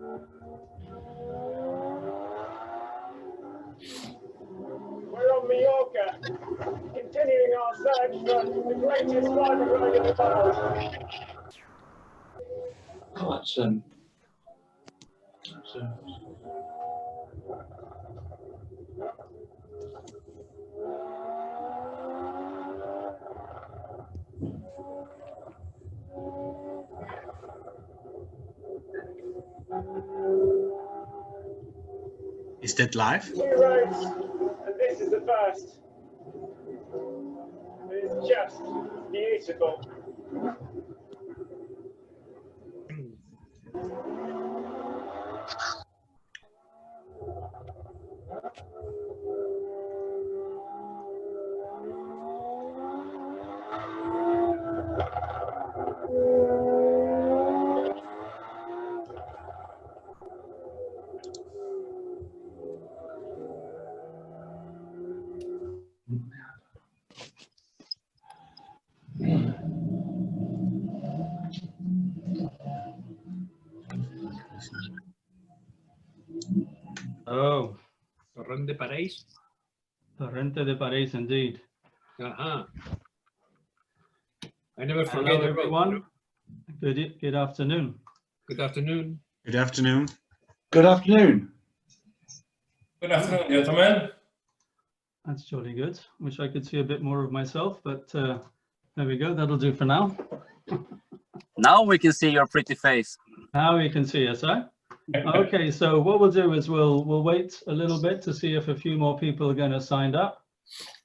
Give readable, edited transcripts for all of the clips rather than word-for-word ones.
We're on Mallorca, continuing our search for the greatest private road in the world. Oh, that's Is that live? 2 roads, and this is the first. It's just beautiful. Oh, Torrent de Perez. Torrente de Perez, indeed. I never forget. Hello, everyone. Good afternoon. Good afternoon. Good afternoon. good afternoon. Good afternoon, gentlemen. That's jolly good. Wish I could see a bit more of myself, but there we go. That'll do for now. Now we can see your pretty face. Now you can see us, huh? Okay, so what we'll do is we'll wait a little bit to see if a few more people are going to sign up.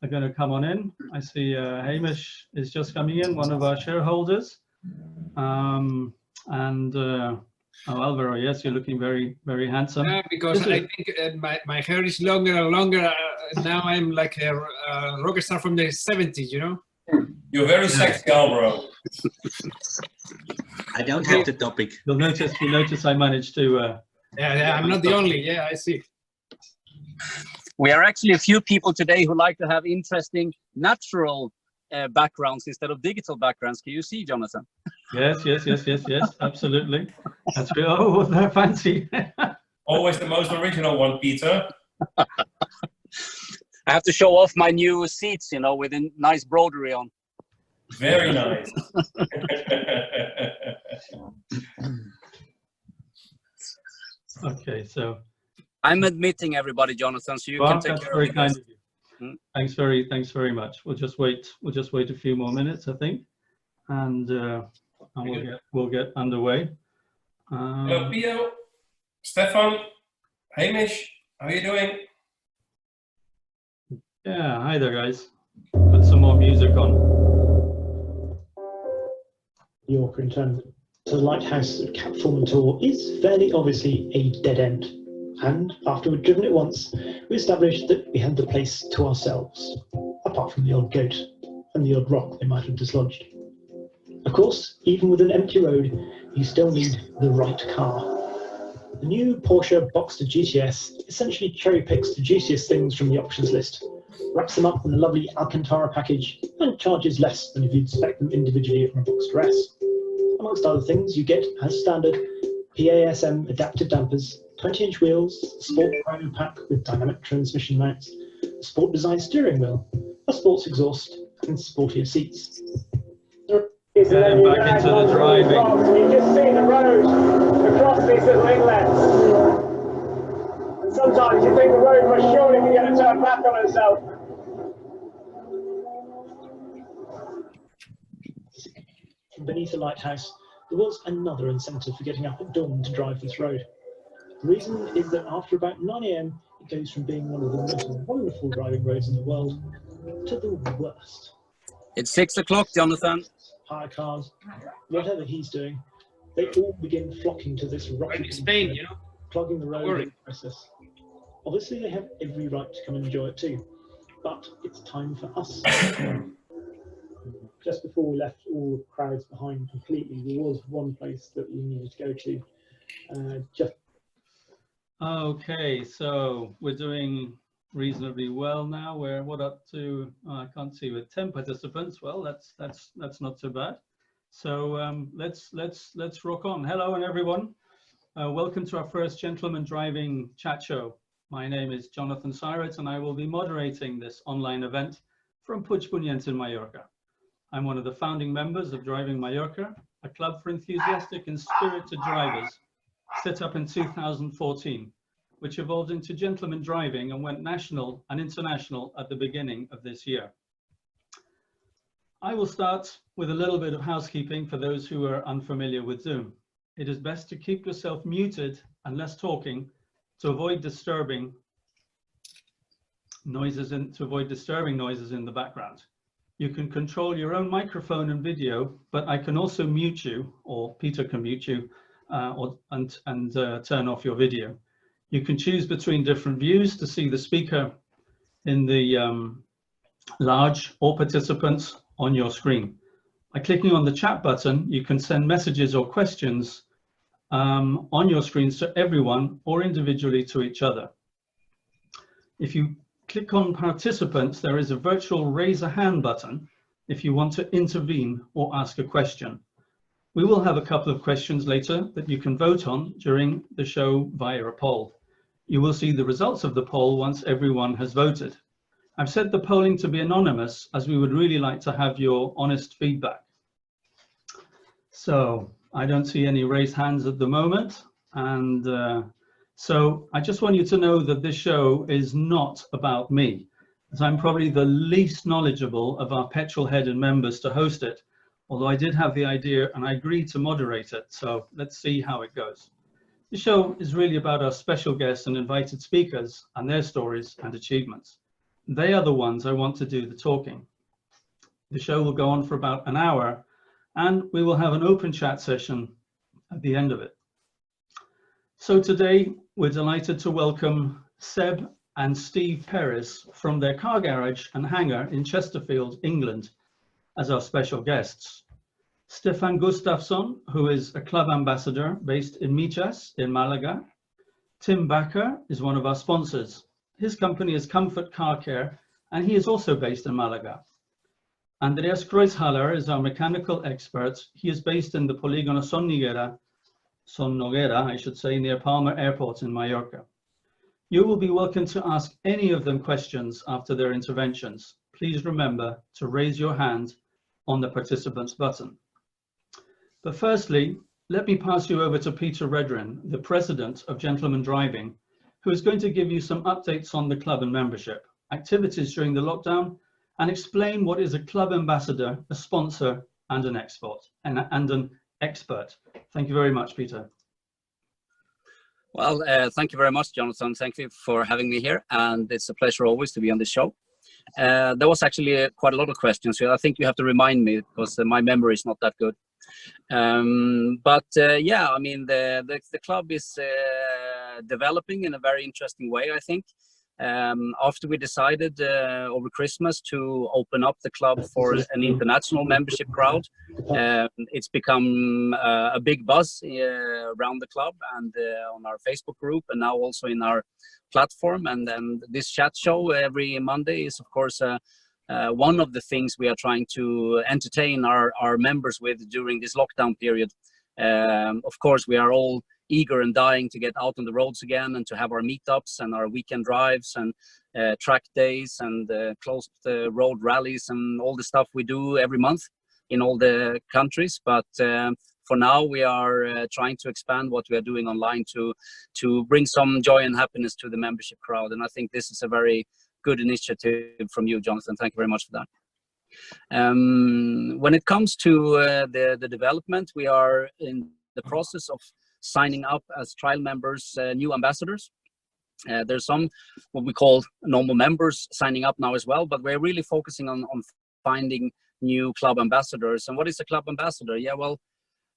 Are going to come on in. I see Hamish is just coming in, one of our shareholders. Oh, Alvaro, yes, you're looking very, very handsome. Yeah, because I think my hair is longer and longer. Now I'm like a rock star from the 70s, you know? You're very sexy, Alvaro. I don't have the topic. You'll notice I managed to... Yeah, I'm not the only. Yeah, I see. We are actually a few people today who like to have interesting natural backgrounds instead of digital backgrounds. Can you see, Jonathan? Yes, absolutely. That's good. Oh, they're fancy. Always the most original one, Peter. I have to show off my new seats, you know, with a nice broderie on. Very nice. Okay, so I'm admitting everybody, Jonathan, so you can take care very of kind it. of you. Thanks very much. We'll just wait a few more minutes, I think, and we'll get underway. Hello, Pio, Stefan, Hamish, how are you doing? Yeah, hi there, guys. Put some more music on. York in terms of the lighthouse Cap Foreman tour is fairly obviously a dead end, and after we'd driven it once, we established that we had the place to ourselves, apart from the odd goat and the odd rock they might have dislodged. Of course, even with an empty road, you still need the right car. The new Porsche Boxster GTS essentially cherry picks the juiciest things from the options list, wraps them up in a lovely Alcantara package, and charges less than if you'd spec them individually on a Boxster S. Amongst other things, you get, as standard, PASM adaptive dampers, 20-inch wheels, a sport dyno pack with dynamic transmission mounts, a sport design steering wheel, a sports exhaust, and sportier seats. Getting back into the driving. You just see the road across these little inlets. And sometimes you think the road must surely be going to turn back on itself. Beneath the lighthouse, there was another incentive for getting up at dawn to drive this road. The reason is that after about 9 AM, it goes from being one of the most wonderful driving roads in the world to the worst. It's 6 o'clock, Jonathan. Hire cars, whatever he's doing, they all begin flocking to this rocky Right in Spain, you know? clogging the road in the process. Obviously, they have every right to come and enjoy it too, but it's time for us. Just before we left all the crowds behind completely, there was one place that we needed to go to. Okay, so we're doing reasonably well now. We're up to? I can't see, with 10 participants. Well, that's not so bad. So let's rock on. Hello, and everyone. Welcome to our first Gentleman Driving chat show. My name is Jonathan Syrett, and I will be moderating this online event from Puigpunyent in Mallorca. I'm one of the founding members of Driving Mallorca, a club for enthusiastic and spirited drivers set up in 2014, which evolved into Gentleman Driving and went national and international at the beginning of this year. I will start with a little bit of housekeeping for those who are unfamiliar with Zoom. It is best to keep yourself muted and less talking to avoid disturbing noises in the background. You can control your own microphone and video, but I can also mute you, or Peter can mute you, and turn off your video. You can choose between different views to see the speaker in the large or participants on your screen. By clicking on the chat button, you can send messages or questions on your screens to everyone or individually to each other. If you click on participants, there is a virtual raise a hand button if you want to intervene or ask a question. We will have a couple of questions later that you can vote on during the show via a poll. You will see the results of the poll once everyone has voted. I've set the polling to be anonymous as we would really like to have your honest feedback. So I don't see any raised hands at the moment. And so I just want you to know that this show is not about me, as I'm probably the least knowledgeable of our petrol-headed members to host it, although I did have the idea and I agreed to moderate it. So let's see how it goes. The show is really about our special guests and invited speakers and their stories and achievements. They are the ones I want to do the talking. The show will go on for about an hour, and we will have an open chat session at the end of it. So today, we're delighted to welcome Seb and Steve Perez from their car garage and hangar in Chesterfield, England, as our special guests. Stefan Gustafsson, who is a club ambassador based in Michas in Malaga. Tim Bakker is one of our sponsors. His company is Comfort Car Care, and he is also based in Malaga. Andreas Kreuzhaller is our mechanical expert. He is based in the Polígono Son Noguera, I should say, near Palma Airport in Mallorca. You will be welcome to ask any of them questions after their interventions. Please remember to raise your hand on the participants button. But firstly, let me pass you over to Peter Redrin, the president of Gentleman Driving, who is going to give you some updates on the club and membership, activities during the lockdown, and explain what is a club ambassador, a sponsor, and an expert. Thank you very much, Peter. Well, thank you very much, Jonathan. Thank you for having me here, and it's a pleasure always to be on the show. There was actually quite a lot of questions here. I think you have to remind me because my memory is not that good. Yeah, I mean, the club is developing in a very interesting way, I think. After we decided over Christmas to open up the club for an international membership crowd, it's become a big buzz around the club and on our Facebook group, and now also in our platform. And then this chat show every Monday is, of course, one of the things we are trying to entertain our members with during this lockdown period. Of course, we are all eager and dying to get out on the roads again and to have our meetups and our weekend drives and track days and closed road rallies and all the stuff we do every month in all the countries. But for now, we are trying to expand what we are doing online to bring some joy and happiness to the membership crowd. And I think this is a very good initiative from you, Jonathan. Thank you very much for that. When it comes to the development, we are in the process of signing up as trial members, new ambassadors. There's some what we call normal members signing up now as well, but we're really focusing on finding new club ambassadors. And what is a club ambassador? Yeah, well,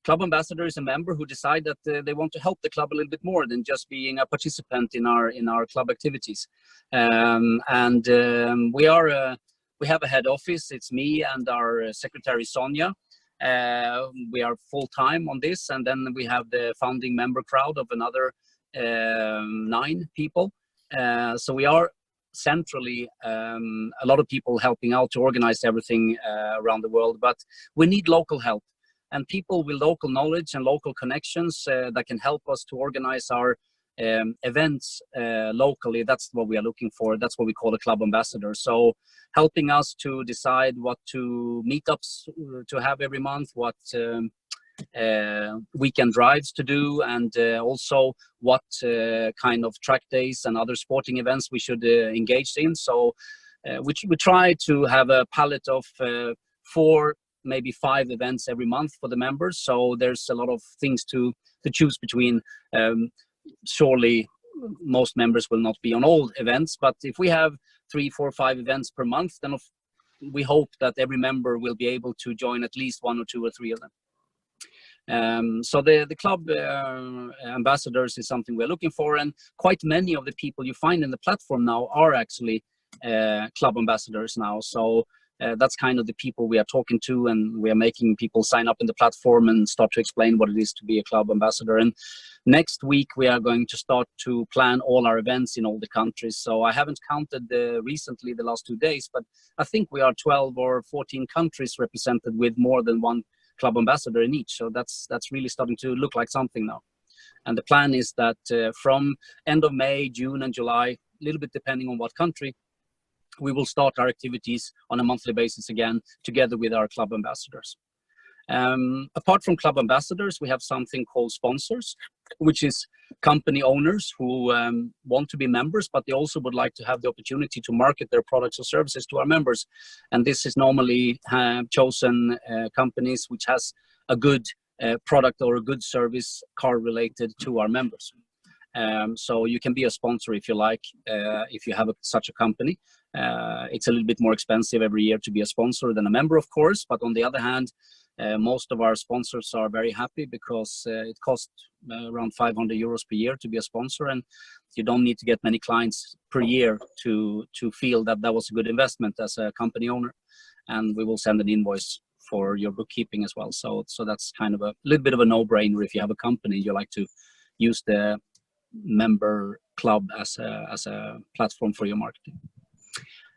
club ambassador is a member who decide that they want to help the club a little bit more than just being a participant in our club activities. We have a head office. It's me and our secretary Sonia. We are full-time on this, and then we have the founding member crowd of another 9 people. So we are centrally a lot of people helping out to organize everything around the world, but we need local help. and people with local knowledge and local connections that can help us to organize our events locally. That's what we are looking for. That's what we call a club ambassador. So helping us to decide what meetups to have every month, what weekend drives to do, and also what kind of track days and other sporting events we should engage in. So we try to have a palette of 4, maybe 5 events every month for the members. So there's a lot of things to choose between. Surely most members will not be on all events, but if we have 3, 4, 5 events per month, then we hope that every member will be able to join at least 1 or 2 or 3 of them. So the club ambassadors is something we're looking for, and quite many of the people you find in the platform now are actually club ambassadors now. So that's kind of the people we are talking to, and we are making people sign up in the platform and start to explain what it is to be a club ambassador. And next week we are going to start to plan all our events in all the countries. So I haven't counted recently the last 2 days, but I think we are 12 or 14 countries represented with more than 1 club ambassador in each. So that's really starting to look like something now. And the plan is that from end of May, June and July, a little bit depending on what country, we will start our activities on a monthly basis again, together with our club ambassadors. Apart from club ambassadors, we have something called sponsors, which is company owners who want to be members, but they also would like to have the opportunity to market their products or services to our members. And this is normally chosen companies which has a good product or a good service car related to our members. So you can be a sponsor if you like, if you have such a company. It's a little bit more expensive every year to be a sponsor than a member, of course. But on the other hand, most of our sponsors are very happy because it costs around 500 euros per year to be a sponsor, and you don't need to get many clients per year to feel that that was a good investment as a company owner. And we will send an invoice for your bookkeeping as well. So that's kind of a little bit of a no-brainer if you have a company you like to use the member club as a platform for your marketing.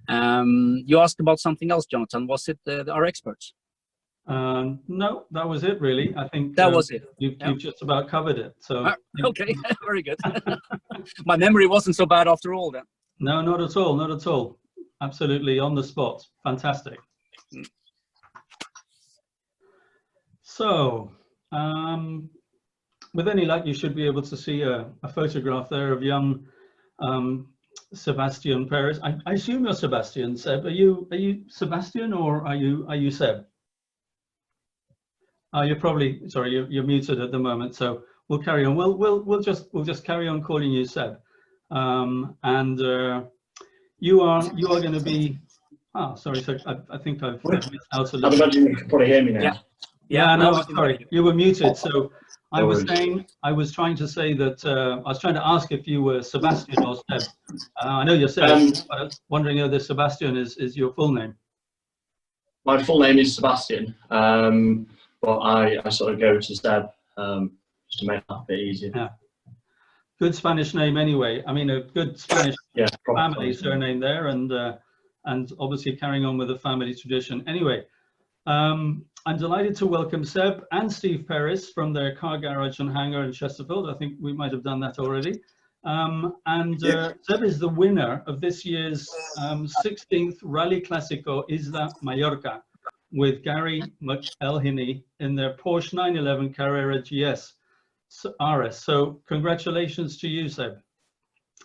You asked about something else, Jonathan. Was it our experts? No, that was it really. I think that was it. You've just about covered it. So okay, very good. My memory wasn't so bad after all then. No, not at all, not at all. Absolutely on the spot. Fantastic. So, with any luck, you should be able to see a photograph there of young Sebastian Perez. I assume you're Sebastian, Seb. Are you Sebastian or are you Seb? You're probably, sorry, you're muted at the moment, so we'll carry on. We'll just carry on calling you Seb. And you are going to be. Sorry. I think I've missed out a little. I'm glad you can probably hear me now. Yeah. No, sorry, you were muted. So I was trying to say that I was trying to ask if you were Sebastian or Seb. I know you're Seb, but I was wondering whether Sebastian is your full name. My full name is Sebastian, but I sort of go to Seb just to make that a bit easier. Yeah. Good Spanish name anyway. I mean, a good Spanish family surname there, and obviously carrying on with the family tradition. Anyway, I'm delighted to welcome Seb and Steve Perez from their car garage and hangar in Chesterfield. I think we might have done that already. Seb is the winner of this year's 16th Rally Classico Isla Mallorca with Gary McElhinney in their Porsche 911 Carrera GS RS. So congratulations to you, Seb.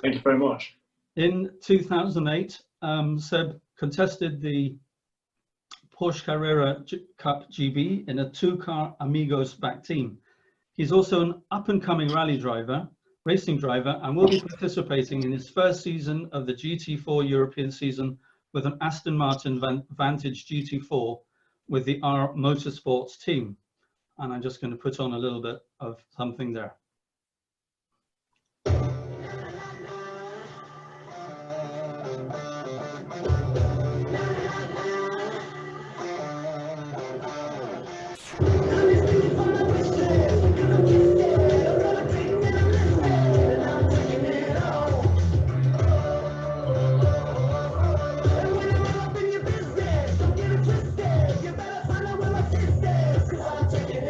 Thank you very much. In 2008, Seb contested the Porsche Carrera Cup GB in a 2-car Amigos back team. He's also an up-and-coming racing driver, and will be participating in his first season of the GT4 European season with an Aston Martin Vantage GT4 with the R Motorsports team. And I'm just going to put on a little bit of something there. Take it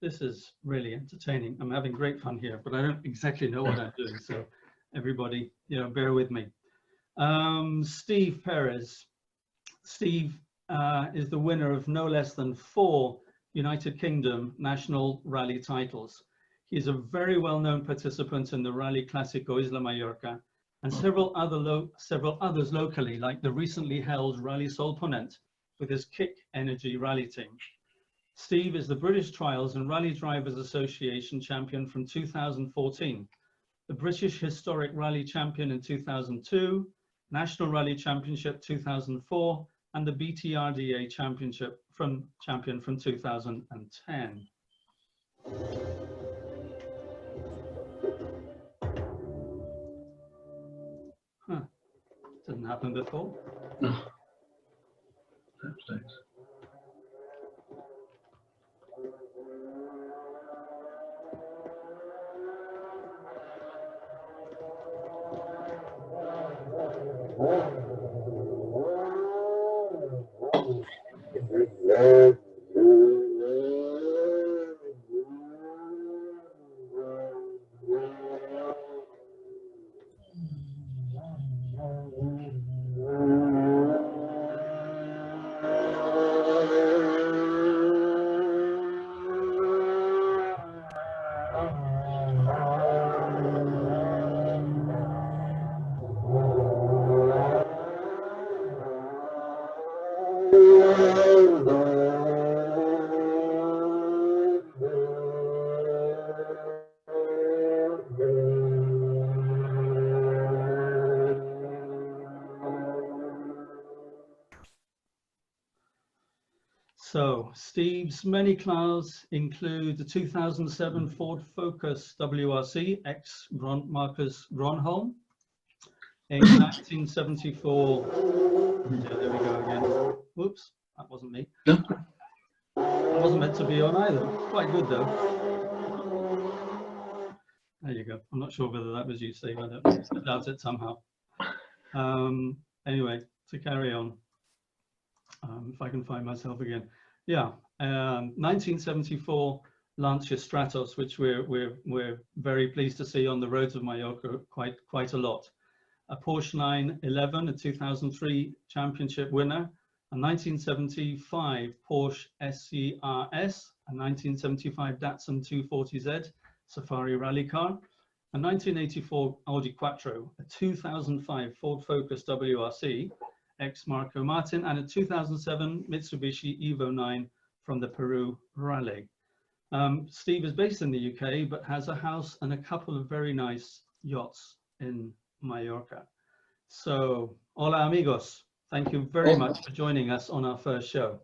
This is really entertaining. I'm having great fun here, but I don't exactly know what I'm doing. So everybody, bear with me. Steve Perez. Steve is the winner of no less than 4 United Kingdom national rally titles. He's a very well-known participant in the Rally Clásico Isla Mallorca and several others locally, like the recently held Rally Sol Ponent with his Kick Energy rally team. Steve is the British Trials and Rally Drivers Association champion from 2014, the British Historic Rally champion in 2002, National Rally Championship 2004, and the BTRDA champion from 2010. Huh. Didn't happen before. No. Thanks. So Steve's many cars include the 2007 Ford Focus WRC ex Marcus Gronholm, a 1974. Yeah, there we go again. Whoops, that wasn't me. No. I wasn't meant to be on either. Quite good though. There you go. I'm not sure whether that was you, Steve. I doubt it somehow. Anyway, to carry on. If I can find myself again. Yeah, 1974 Lancia Stratos, which we're very pleased to see on the roads of Mallorca quite a lot. A Porsche 911, a 2003 championship winner, a 1975 Porsche SCRS, a 1975 Datsun 240Z Safari rally car, a 1984 Audi Quattro, a 2005 Ford Focus WRC, ex Marco Martin, and a 2007 Mitsubishi Evo 9 from the Peru Rally. Steve is based in the UK, but has a house and a couple of very nice yachts in Mallorca. So, hola amigos. Thank you very much for joining us on our first show.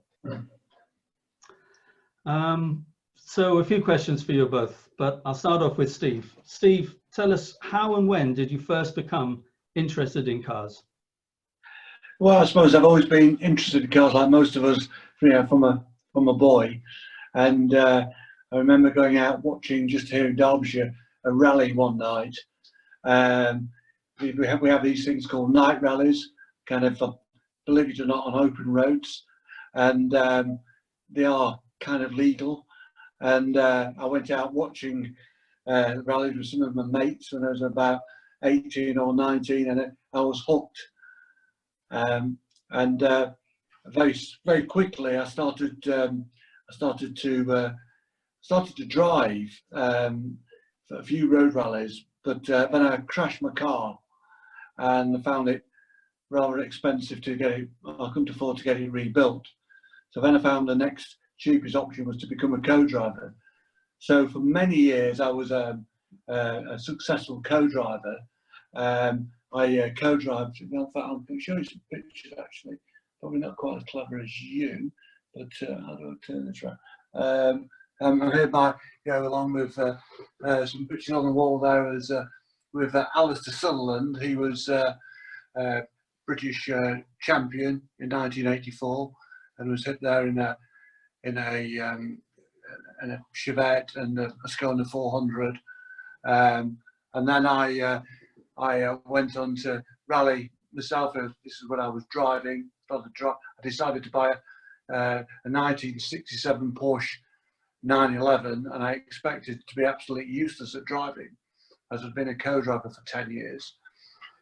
So a few questions for you both, but I'll start off with Steve. Steve, tell us, how and when did you first become interested in cars? Well, I suppose I've always been interested in cars, like most of us, from a boy. And I remember going out watching, just here in Derbyshire, a rally one night. We have these things called night rallies, kind of, believe it or not, on open roads, and they are kind of legal. And I went out watching rallies with some of my mates when I was about 18 or 19, and I was hooked. Very quickly I started to drive for a few road rallies, but then I crashed my car and I found it rather expensive to get it. I couldn't afford to get it rebuilt, so then I found the next cheapest option was to become a co-driver. So for many years I was a successful co-driver. I co-drived, in fact I'm going to show you some pictures actually, probably not quite as clever as you, but how do I turn this around? I'm here along with some pictures on the wall there as with Alistair Sutherland. He was British champion in 1984 and was hit there in a Chevette and a Skoda 400. And then I went on to rally myself. This is when I was driving. I decided to buy a 1967 Porsche 911, and I expected to be absolutely useless at driving, as I'd been a co-driver for 10 years.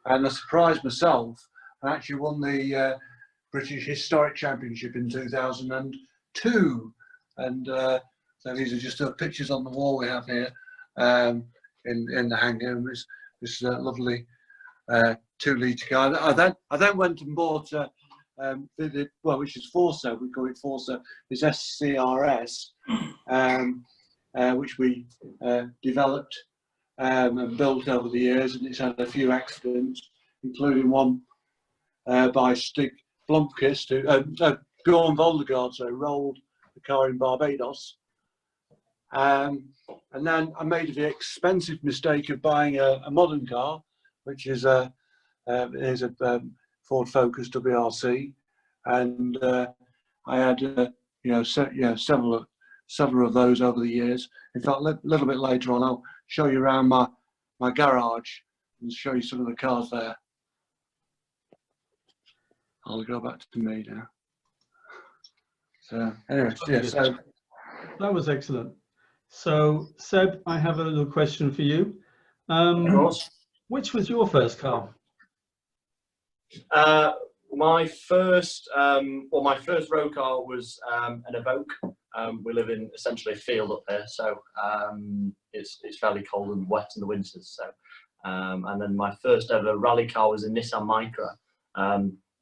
And I surprised myself. I actually won the British Historic Championship in 2002. And so these are just pictures on the wall we have here in the hangar. And this lovely 2-litre car. I then went and bought which is Forza, we call it Forza, this SCRS, which we developed and built over the years, and it's had a few accidents, including one by Stig Blomqvist, Bjorn Voldegaard, so rolled the car in Barbados. And then I made the expensive mistake of buying a modern car, which is a Ford Focus WRC, and I had several of those over the years. In fact, a little bit later on, I'll show you around my garage and show you some of the cars there. I'll go back to me now. So anyway, yeah, so that was excellent. So Seb, I have a little question for you. Of course. Which was your first car? My first road car was an Evoque. We live in essentially a field up there, so it's fairly cold and wet in the winters. So, and then my first ever rally car was a Nissan Micra,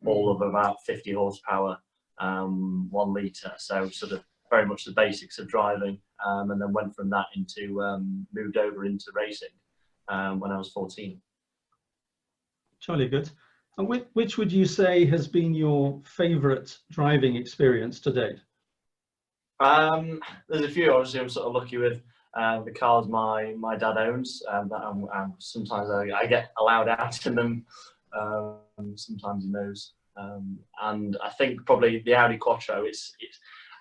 all of about 50 horsepower, 1 litre. So sort of very much the basics of driving, and then went from that into moved over into racing when I was 14. Jolly good. And which would you say has been your favourite driving experience to date? There's a few. Obviously, I'm sort of lucky with the cars my dad owns. That sometimes I get allowed out in them. Sometimes in those. And I think probably the Audi Quattro.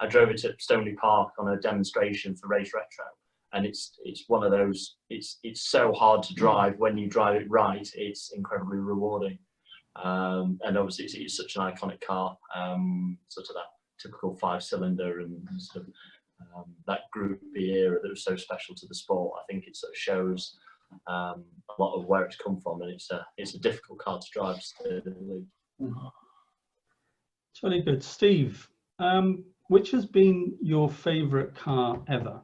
I drove it at Stoneleigh Park on a demonstration for Race Retro, and it's one of those. It's so hard to drive. When you drive it right, it's incredibly rewarding. And obviously it's such an iconic car, sort of that typical 5-cylinder and sort of that Group B era that was so special to the sport. I think it sort of shows a lot of where it's come from, and it's a difficult car to drive. Jolly good. Steve, which has been your favourite car ever?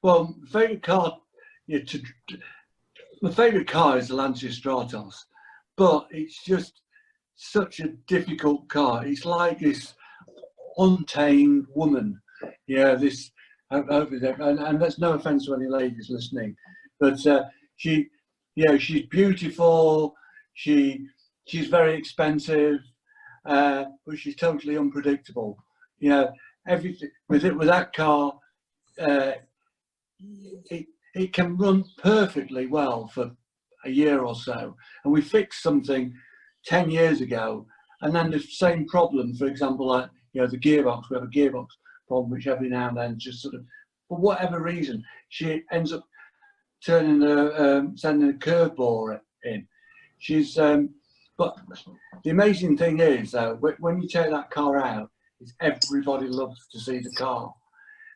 Well, favourite car, my favourite car is the Lancia Stratos, but it's just such a difficult car. It's like this untamed woman. Yeah, this, and that's no offence to any ladies listening, but she's beautiful. She's very expensive, but she's totally unpredictable. You know, everything with that car, it can run perfectly well for a year or so, and we fixed something 10 years ago, and then the same problem, for example, like the gearbox, we have a gearbox problem which every now and then just sort of, for whatever reason, she ends up sending a curve bore in. She's but the amazing thing is though, when you take that car out, everybody loves to see the car.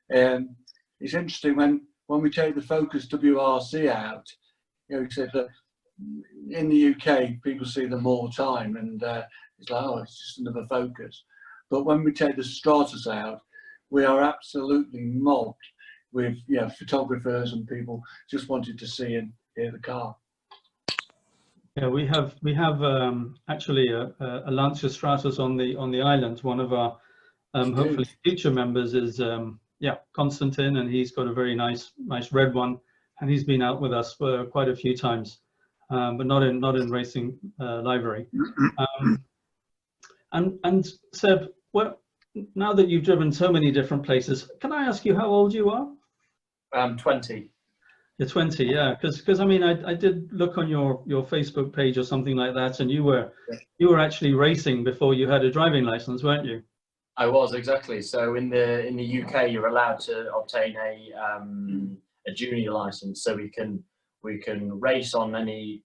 It's interesting when we take the Focus WRC out, you said that in the UK people see them all the time, and it's like, oh, it's just another Focus. But when we take the Stratos out, we are absolutely mobbed with photographers and people just wanted to see and hear the car. Yeah, we have actually a Lancia Stratos on the island. One of our hopefully future members is Konstantin, and he's got a very nice red one, and he's been out with us for quite a few times, but not in racing livery. And Seb, now that you've driven so many different places, can I ask you how old you are? 20. You're 20, yeah. Because I mean, I did look on your Facebook page or something like that, and you were actually racing before you had a driving license, weren't you? I was, exactly. So in the UK, you're allowed to obtain a junior license, so we can race on any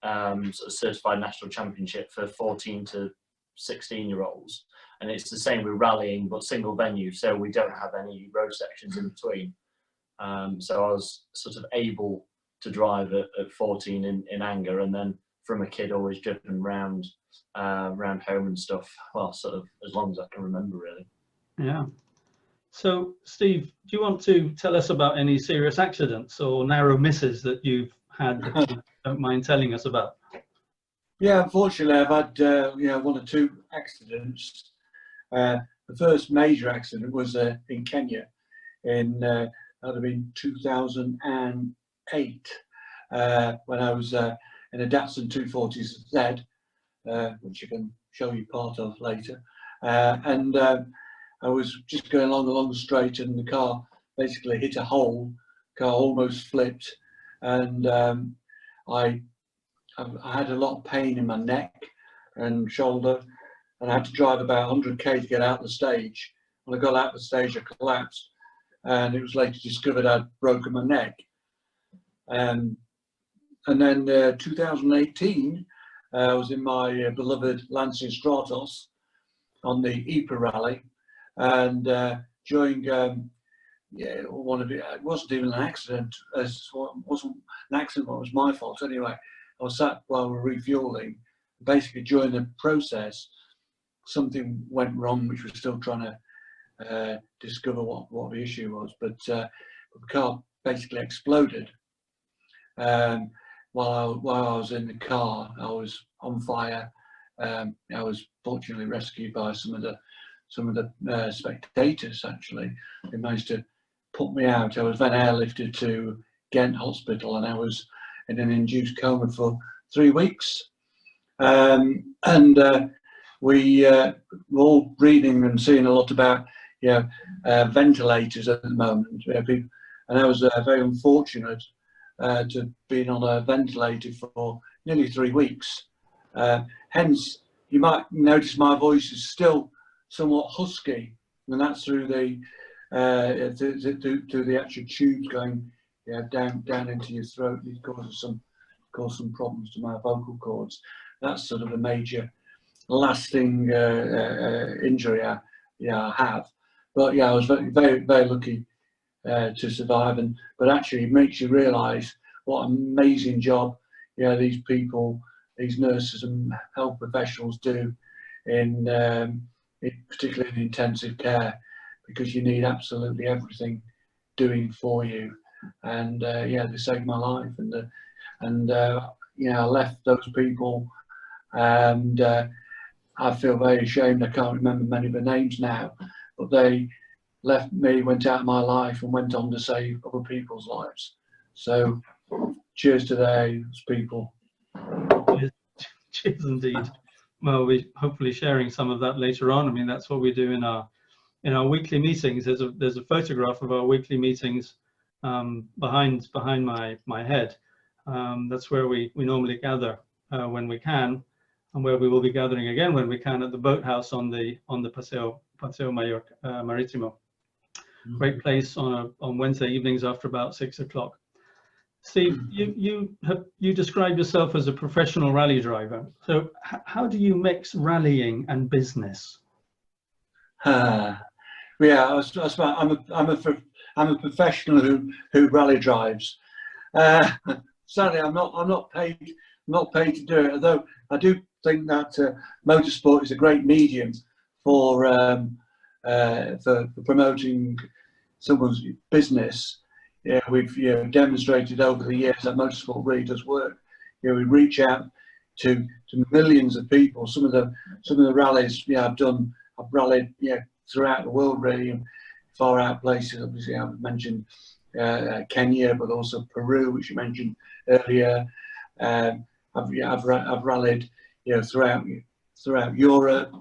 sort of certified national championship for 14 to 16-year-olds, and it's the same with rallying, but single venue, so we don't have any road sections in between. So I was sort of able to drive at 14 in anger, and then from a kid always driven round home and stuff. Well, sort of as long as I can remember, really. Yeah. So, Steve, do you want to tell us about any serious accidents or narrow misses that you've had that you don't mind telling us about? Yeah, unfortunately, I've had one or two accidents. The first major accident was in Kenya, that would have been 2008, when I was in a Datsun 240Z, which I can show you part of later, and I was just going along the straight, and the car basically hit a hole. The car almost flipped, and I had a lot of pain in my neck and shoulder, and I had to drive about 100k to get out the stage. When I got out the stage, I collapsed, and it was later discovered I'd broken my neck. And then 2018, I was in my beloved Lancia Stratos on the Ypres rally, and during it wasn't even an accident. It wasn't an accident, but it was my fault anyway. I was sat while we were refueling. Basically, during the process, something went wrong, which we're still trying to discover what the issue was. But the car basically exploded. While I was in the car, I was on fire. I was fortunately rescued by some of the spectators. Actually, they managed to put me out. I was then airlifted to Ghent Hospital, and I was in an induced coma for 3 weeks. We were all reading and seeing a lot about ventilators at the moment. And I was very unfortunate to being on a ventilator for nearly 3 weeks. Hence, you might notice my voice is still somewhat husky, and that's through the actual tubes going down into your throat. It causes some problems to my vocal cords. That's sort of a major lasting injury I have. But yeah, I was very, very, very lucky to survive. But actually, it makes you realise what an amazing job these people, these nurses and health professionals do particularly in intensive care, because you need absolutely everything doing for you. And they saved my life, and I left those people, and I feel very ashamed. I can't remember many of the names now, but they left me, went out of my life, and went on to save other people's lives. So cheers to those people. Cheers indeed. Well, we hopefully sharing some of that later on. I mean, that's what we do in our weekly meetings. There's a photograph of our weekly meetings behind my head. That's where we normally gather when we can, and where we will be gathering again when we can at the boathouse on the Paseo Maritimo. Great place on Wednesday evenings after about 6 o'clock. Steve, you describe yourself as a professional rally driver. So how do you mix rallying and business? I'm a professional who rally drives. Sadly, I'm not paid to do it. Although I do think that motorsport is a great medium for promoting someone's business. We've demonstrated over the years that motorsport really does work. We reach out to millions of people. Some of the rallies I've rallied throughout the world, really, far out places. Obviously, I've mentioned Kenya, but also Peru, which you mentioned earlier. I've rallied throughout Europe,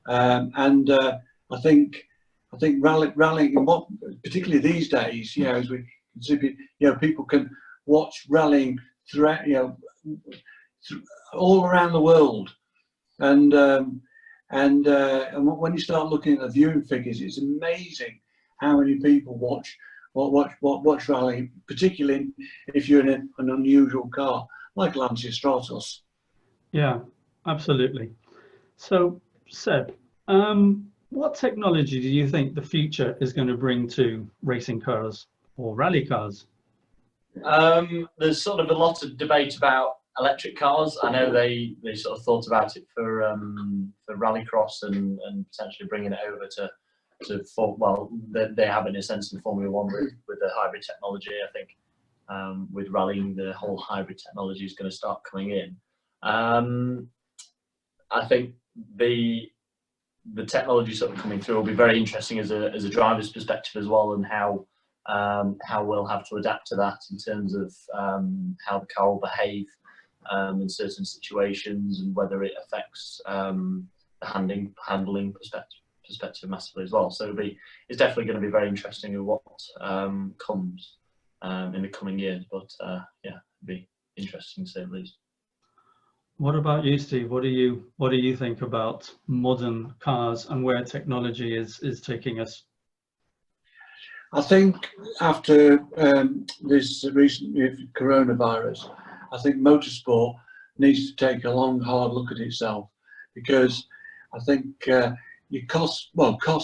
and I think rallying, particularly these days, as we consider, people can watch rallying throughout, all around the world, and when you start looking at the viewing figures, it's amazing how many people watch rallying, particularly if you're in an unusual car like Lancia Stratos. Yeah, absolutely. So Seb, what technology do you think the future is going to bring to racing cars or rally cars? There's sort of a lot of debate about electric cars. I know they sort of thought about it for rallycross and potentially bringing it over to well, they have in a sense in Formula One with the hybrid technology. I think with rallying, the whole hybrid technology is going to start coming in. I think the technology sort of coming through will be very interesting as a driver's perspective as well, and how we'll have to adapt to that in terms of how the car will behave in certain situations, and whether it affects the handling perspective massively as well. So it's definitely going to be very interesting of what comes in the coming years. But yeah, it'll be interesting to say at least. What about you, Steve? What do you think about modern cars and where technology is taking us? I think after this recent coronavirus, I think motorsport needs to take a long, hard look at itself, because I think costs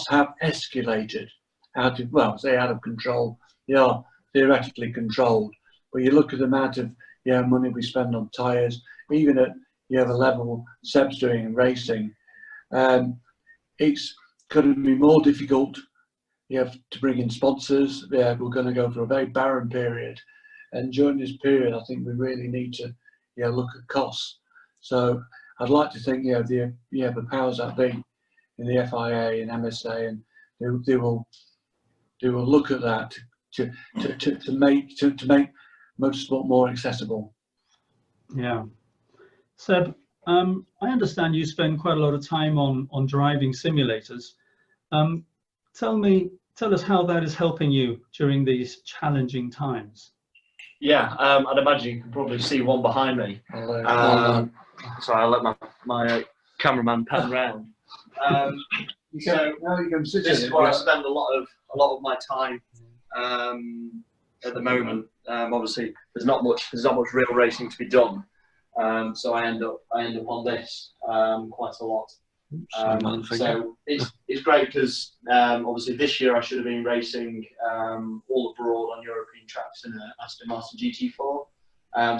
have escalated out of control. They are theoretically controlled, but you look at the amount of money we spend on tyres, even at a level Seb's doing in racing, it's going to be more difficult. You have to bring in sponsors. We're going to go for a very barren period, and during this period, I think we really need to look at costs. So I'd like to think the powers that be in the FIA and MSA, and they will look at that to make motorsport more accessible. Yeah. Seb, I understand you spend quite a lot of time on driving simulators. Tell us how that is helping you during these challenging times. Yeah, I'd imagine you can probably see one behind me. Sorry, I'll let my cameraman pan round. So this is where I spend a lot of my time at the moment. Obviously, there's not much real racing to be done, so I end up on this quite a lot. So it's great because obviously this year I should have been racing all abroad on European tracks in an Aston Martin GT4.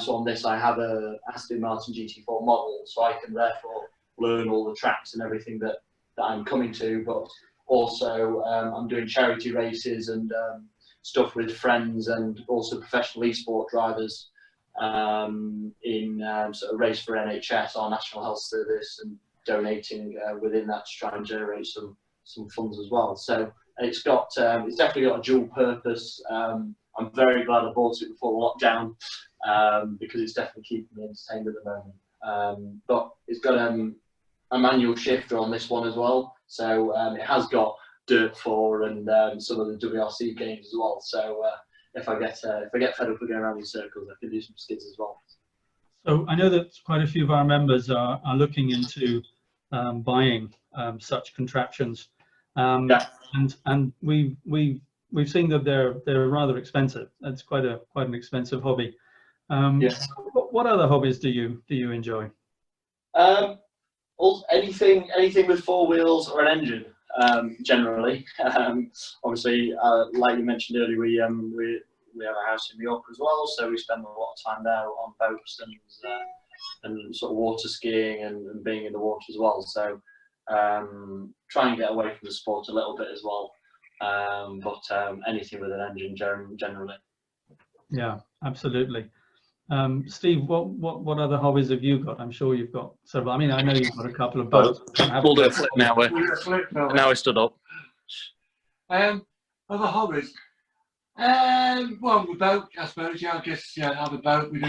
So on this I have a Aston Martin GT4 model, so I can therefore learn all the tracks and everything that I'm coming to. But also I'm doing charity races and stuff with friends and also professional eSport drivers in sort of race for NHS, our National Health Service, and donating within that to try and generate some funds as well. So it's definitely got a dual purpose. I'm very glad I bought it before lockdown because it's definitely keeping me entertained at the moment. But it's got a manual shifter on this one as well, so it has got Dirt 4 and some of the WRC games as well. So if I get fed up with going around in circles, I can do some skids as well. So I know that quite a few of our members are looking into buying such contraptions, Yeah. and we've seen that they're rather expensive. It's quite an expensive hobby. Yeah. What other hobbies do you enjoy? Anything with four wheels or an engine, generally. Obviously, like you mentioned earlier, we have a house in New York as well, so we spend a lot of time there on boats and sort of water skiing and being in the water as well. So try and get away from the sport a little bit as well. But anything with an engine generally. Yeah, absolutely. Steve, what other hobbies have you got? I'm sure you've got several. I mean, I know you've got a couple of boats. We'll do a flip now. Now I stood up. Other hobbies. Well, the boat, I suppose. Yeah, I guess have a boat. We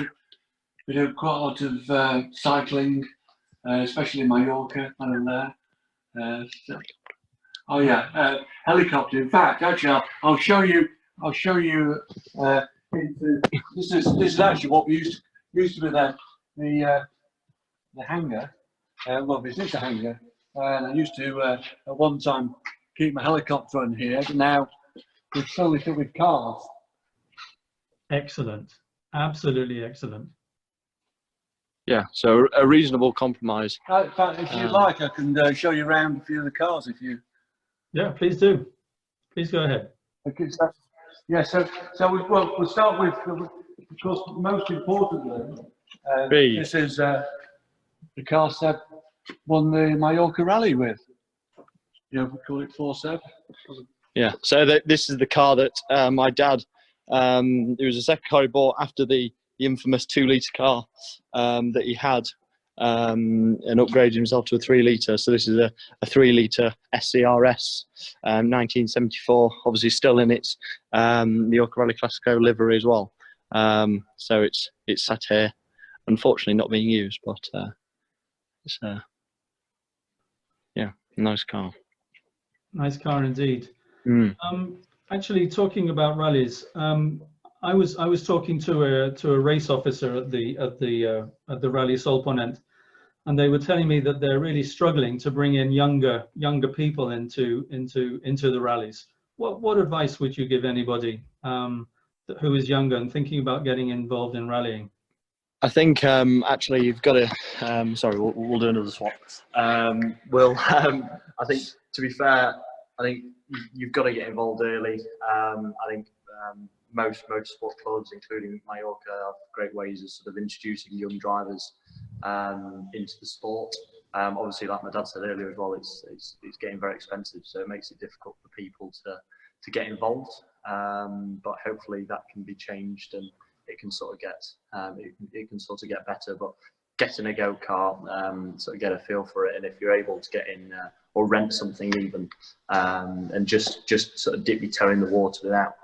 do quite a lot of cycling, especially in Mallorca and there. Oh yeah, helicopter. In fact, actually, I'll show you. This is actually what we used to be the hangar. Well, this is a hangar, and I used to at one time keep my helicopter on here, but now we've solely filled with cars. Excellent, absolutely excellent. Yeah, so a reasonable compromise. In fact, if you'd like, I can show you around a few of the cars if you. Yeah, please do. Please go ahead. Okay, yeah, so we'll start with, of course, most importantly, this is the car Seb won the Mallorca Rally with. Yeah, we call it 4-7. Yeah, so this is the car that my dad, it was the second car he bought after the infamous 2-litre car that he had, and upgraded himself to a 3-litre. So this is a 3-litre SCRS, 1974, obviously still in its Mallorca Rally Classico livery as well. So it's sat here, unfortunately not being used, but it's yeah, nice car. Nice car indeed. Mm. Actually, talking about rallies, I was talking to a race officer at the Rally Solponent, and they were telling me that they're really struggling to bring in younger people into the rallies. What advice would you give anybody who is younger and thinking about getting involved in rallying? I think actually you've got to. Sorry, we'll do another swap. I think, to be fair, I think you've got to get involved early. I think most motorsport clubs, including Mallorca, have great ways of sort of introducing young drivers into the sport. Obviously, like my dad said earlier as well, it's getting very expensive, so it makes it difficult for people to get involved. But hopefully that can be changed, and it can sort of get it can sort of get better. But get in a go-kart, sort of get a feel for it, and if you're able to get in or rent something even, and just sort of dip your toe in the water without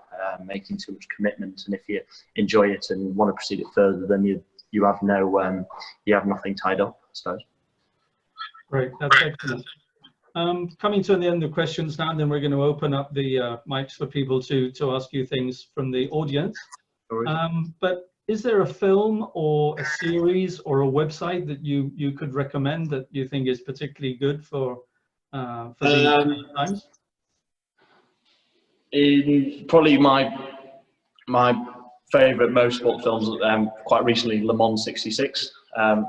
making too much commitment, and if you enjoy it and want to proceed it further, then you have nothing tied up, I suppose. Great, that's excellent. Coming to the end of questions now, and then we're going to open up the mics for people to ask you things from the audience. But is there a film or a series or a website that you could recommend that you think is particularly good for these times? Probably my favourite motorsport films, quite recently, Le Mans '66,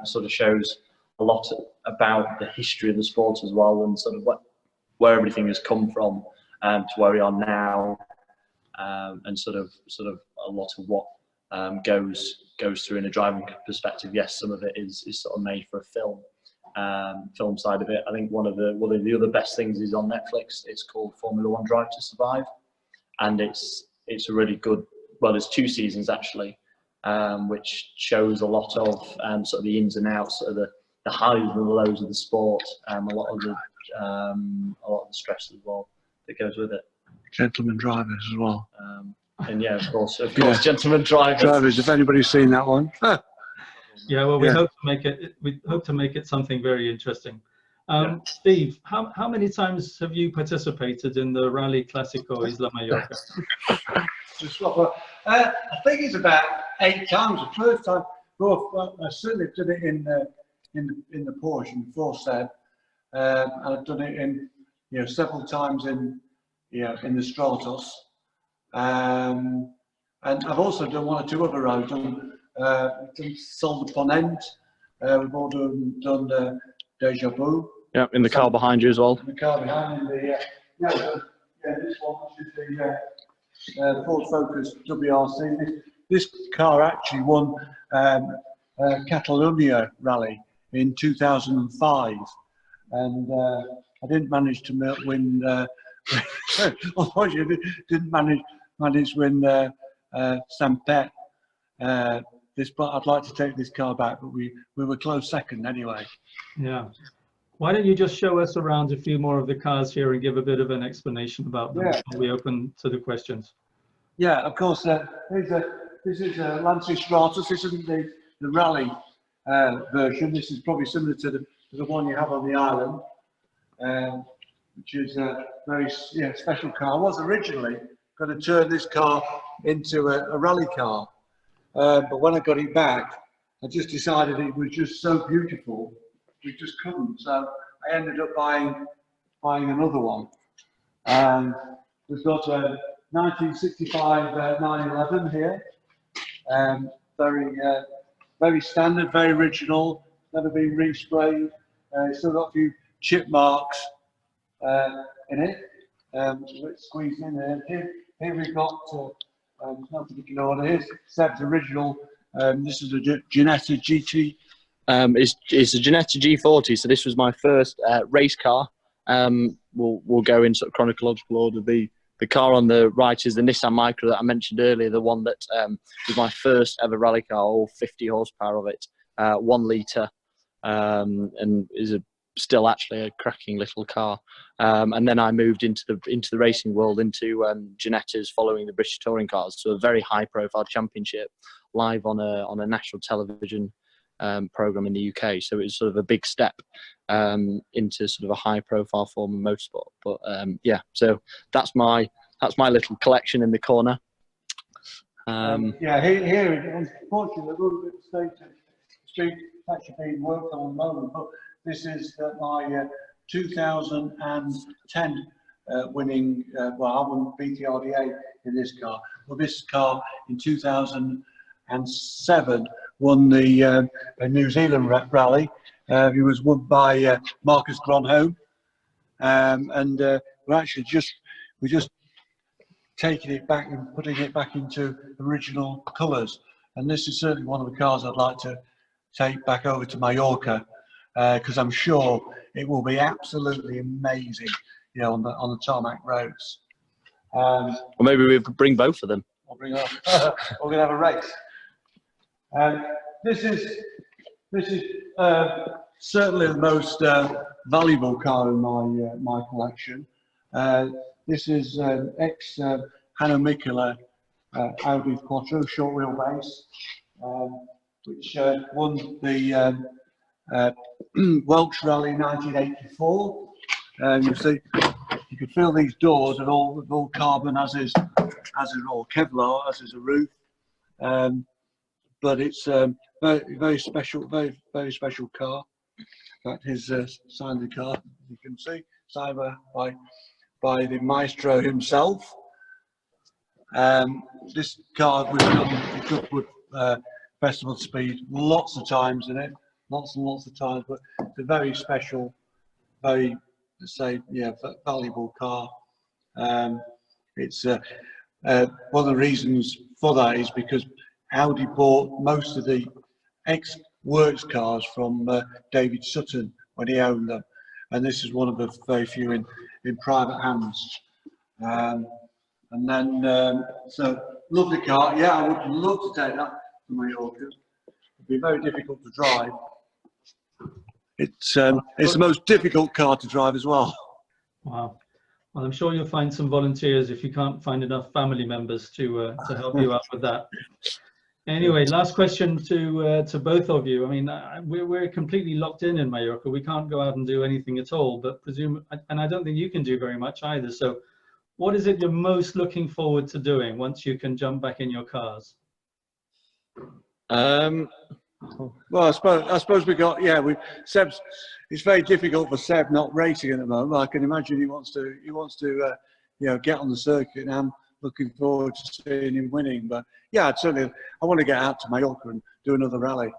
sort of shows a lot about the history of the sport as well, and sort of where everything has come from to where we are now, and sort of a lot of what goes through in a driving perspective. Yes, some of it is sort of made for a film side of it. I think one of the other best things is on Netflix. It's called Formula One Drive to Survive, and it's a really good. Well, there's 2 seasons actually, which shows a lot of sort of the ins and outs, sort of the highs and the lows of the sport, a lot of the stress as well that goes with it. Gentlemen drivers as well. And yeah, of course, gentlemen drivers. If anybody's seen that one. Yeah, well, we hope to make it. We hope to make it something very interesting. Steve, how many times have you participated in the Rally Classico Isla Mallorca? I think it's about 8 times. The first time, well, I certainly did it in the Porsche before Seb, and I've done it in several times in the Stratos, and I've also done 1 or 2 other roads. Done Sol de Ponent. We've all done the Deja Vu. Yeah, in the car behind you as well. In the car behind, this one, which is the Ford Focus WRC. This car actually won Catalonia Rally in 2005, and I didn't manage to win. Unfortunately, didn't manage to win Sampet. But I'd like to take this car back, but we were close second anyway. Yeah. Why don't you just show us around a few more of the cars here and give a bit of an explanation about them before we open to the questions? Yeah, of course. This is Lancia Stratus. This isn't the rally version. This is probably similar to the one you have on the island, which is a very special car. I was originally going to turn this car into a rally car, but when I got it back, I just decided it was just so beautiful, we just couldn't. So I ended up buying another one. We've got a 1965 911 here. Very very standard, very original, never been resprayed. It's still got a few chip marks in it. Let's squeeze in there. Here we've got, not particular order, here's Seb's original. This is a Ginetta GT. It's a Ginetta G40, so this was my first race car. We'll go in sort of chronological order. The car on the right is the Nissan Micra that I mentioned earlier, the one that was my first ever rally car, all 50 horsepower of it, 1 litre, and is still actually a cracking little car. And then I moved into the racing world, into Ginettas, following the British touring cars, so a very high profile championship live on a national television program in the UK. So it was sort of a big step into sort of a high profile form of motorsport. But yeah, so that's my little collection in the corner. Yeah, here unfortunately a little bit stated. It's actually being worked on at the moment, but this is my 2010 winning. Well, I won BTRDA in this car. Well, this car in 2007 won the New Zealand rally. It was won by Marcus Gronholm, and we're actually just taking it back and putting it back into original colours. And this is certainly one of the cars I'd like to take back over to Mallorca, because I'm sure it will be absolutely amazing, you know, on the tarmac roads. Or maybe we could bring both of them. We're going to have a race. This is certainly the most valuable car in my collection. This is ex Hanno Mikkola Audi Quattro short wheelbase, which won the Welsh Rally in 1984. You see, you could feel these doors are all carbon, as is all Kevlar, as is a roof. But it's very special, very special car. In fact, his signed the car, you can see, signed by the maestro himself. This car was done at Goodwood Festival Speed lots of times in it, lots and lots of times. But it's a very special, very, let's say, yeah, valuable car. It's one of the reasons for that is because Audi bought most of the ex-works cars from David Sutton when he owned them, and this is one of the very few in private hands. And then, so lovely car. Yeah, I would love to take that to Mallorca. It'd be very difficult to drive. It's the most difficult car to drive as well. Wow. Well, I'm sure you'll find some volunteers if you can't find enough family members to help you out with that. Anyway, last question to both of you. I mean, we're completely locked in Mallorca. We can't go out and do anything at all, but and I don't think you can do very much either. So what is it you're most looking forward to doing once you can jump back in your cars? Well, I suppose we got, yeah, Seb's, it's very difficult for Seb not racing at the moment. I can imagine he wants to you know, get on the circuit, and I'm looking forward to seeing him winning. But yeah, I want to get out to Mallorca and do another rally.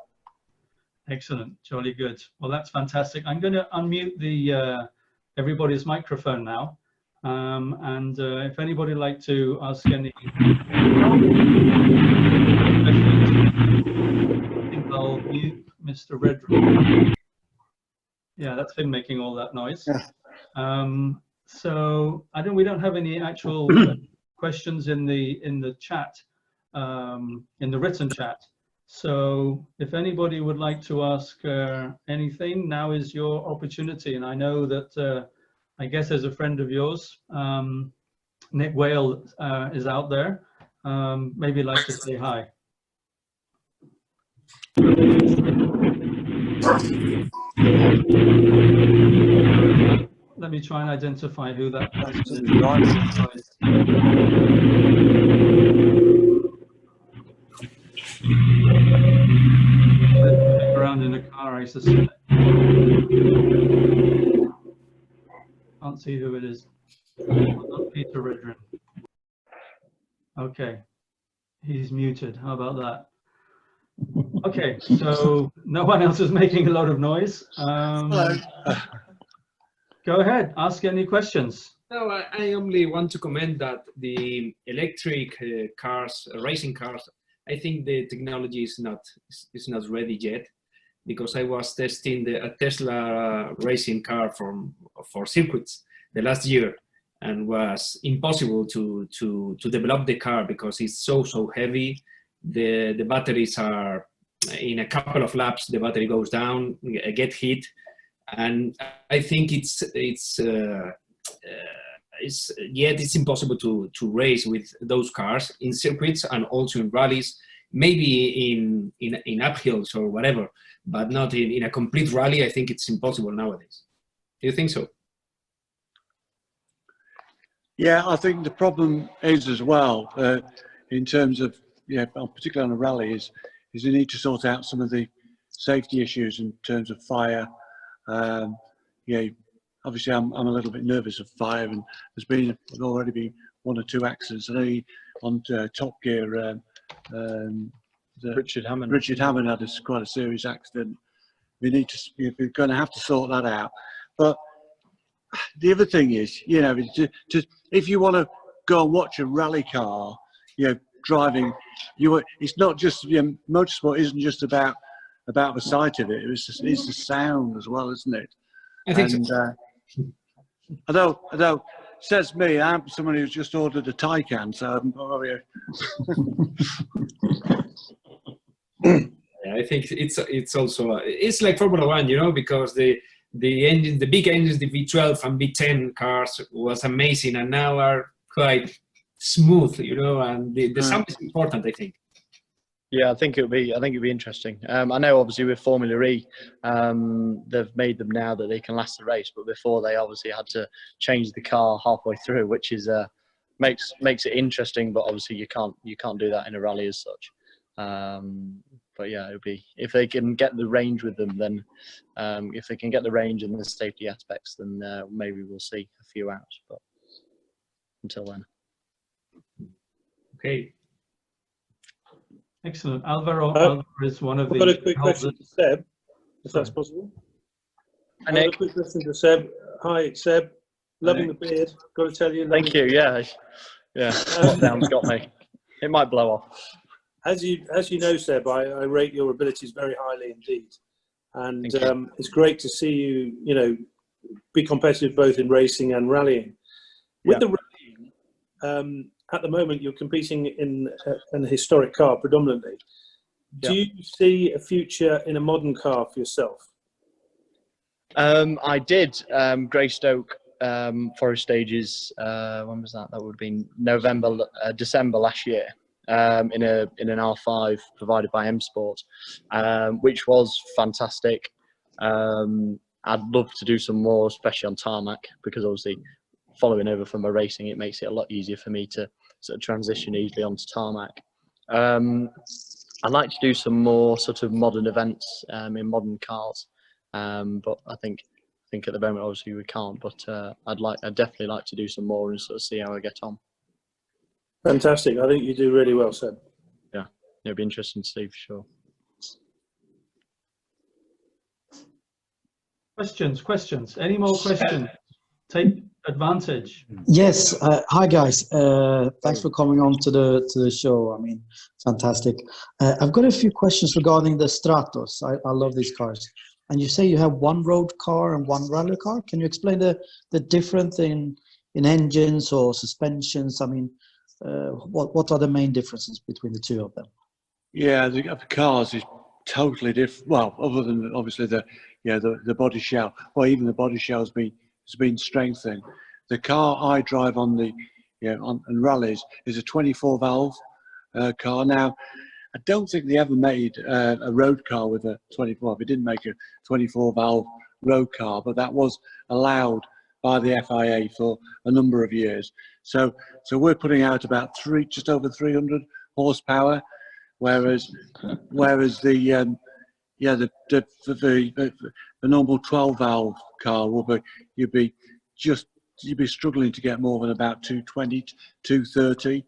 Excellent, jolly good. Well, that's fantastic. I'm going to unmute the everybody's microphone now, and if anybody would like to ask any, I think I'll mute Mr. Redrum. Yeah, that's him making all that noise. Yeah. So we don't have any actual questions in the chat, in the written chat. So if anybody would like to ask anything, now is your opportunity. And I know that I guess as a friend of yours, Nick Whale is out there. Maybe like to say hi. Let me try and identify who that person is. Around in a car, I suspect. Can't see who it is. Not Peter Redrin. Okay, he's muted. How about that? Okay, so no one else is making a lot of noise. Go ahead, ask any questions. No, I only want to comment that the electric cars, racing cars, I think the technology is not ready yet, because I was testing a Tesla racing car for circuits the last year, and was impossible to develop the car because it's so heavy. The batteries are, in a couple of laps the battery goes down, get hit, and I think it's impossible to race with those cars in circuits and also in rallies, maybe in uphills or whatever, but not in a complete rally. I think it's impossible nowadays. Do you think so? Yeah, I think the problem is as well, in terms of, particularly on a rally, is you need to sort out some of the safety issues in terms of fire. Obviously I'm a little bit nervous of fire, and there's already been 1 or 2 accidents. I know on Top Gear, Richard Hammond had quite a serious accident. We're going to have to sort that out. But the other thing is, if you want to go and watch a rally car, driving, it's not just, motorsport isn't just about the sight of it. It's the sound as well, isn't it? I think so. Although says me, I'm someone who's just ordered a Taycan, so I think it's also it's like Formula One, because the engine, the big engines, the V12 and V10 cars was amazing, and now are quite smooth, and the sound is important, I think. Yeah, I think it'll be interesting. I know obviously with Formula E, they've made them now that they can last the race, but before they obviously had to change the car halfway through, which is makes it interesting. But obviously you can't do that in a rally as such. But yeah, it'll be, if they can get the range with them, then if they can get the range and the safety aspects, then maybe we'll see a few out. But until then, okay. Excellent. Alvaro is one of the... I've got a quick question to Seb, if that's possible. Hi, Nick. I've got a quick question to Seb. Hi, Seb. Loving the beard. Got to tell you. Thank you. Yeah. Lockdown's got me. It might blow off. As you know, Seb, I rate your abilities very highly indeed. And it's great to see you, be competitive both in racing and rallying. With the rallying, at the moment, you're competing in a historic car predominantly. Do you see a future in a modern car for yourself? I did Greystoke Forest Stages. When was that? That would have been December last year. In an R5 provided by M Sport, which was fantastic. I'd love to do some more, especially on tarmac, because obviously following over from my racing, it makes it a lot easier for me to sort of transition easily onto tarmac. I'd like to do some more sort of modern events in modern cars, but I think at the moment obviously we can't. But I'd definitely like to do some more and sort of see how I get on. Fantastic. I think you do really well, Seb. Yeah, it'll be interesting to see for sure. Questions? Any more questions? Take advantage. Yes. Hi guys. Thanks for coming on to the show. I mean, fantastic. I've got a few questions regarding the Stratos. I love these cars. And you say you have one road car and one rally car. Can you explain the difference in engines or suspensions? I mean, what are the main differences between the two of them? Yeah, the cars is totally different. Well, other than obviously the body shell. Well, even the body shell has been strengthened. The car I drive on on rallies is a 24 valve car. Now, I don't think they ever made a road car with a 24. They didn't make a 24 valve road car, but that was allowed by the FIA for a number of years. So we're putting out about just over 300 horsepower, whereas the normal 12 valve car you'd be struggling to get more than about 220, 230.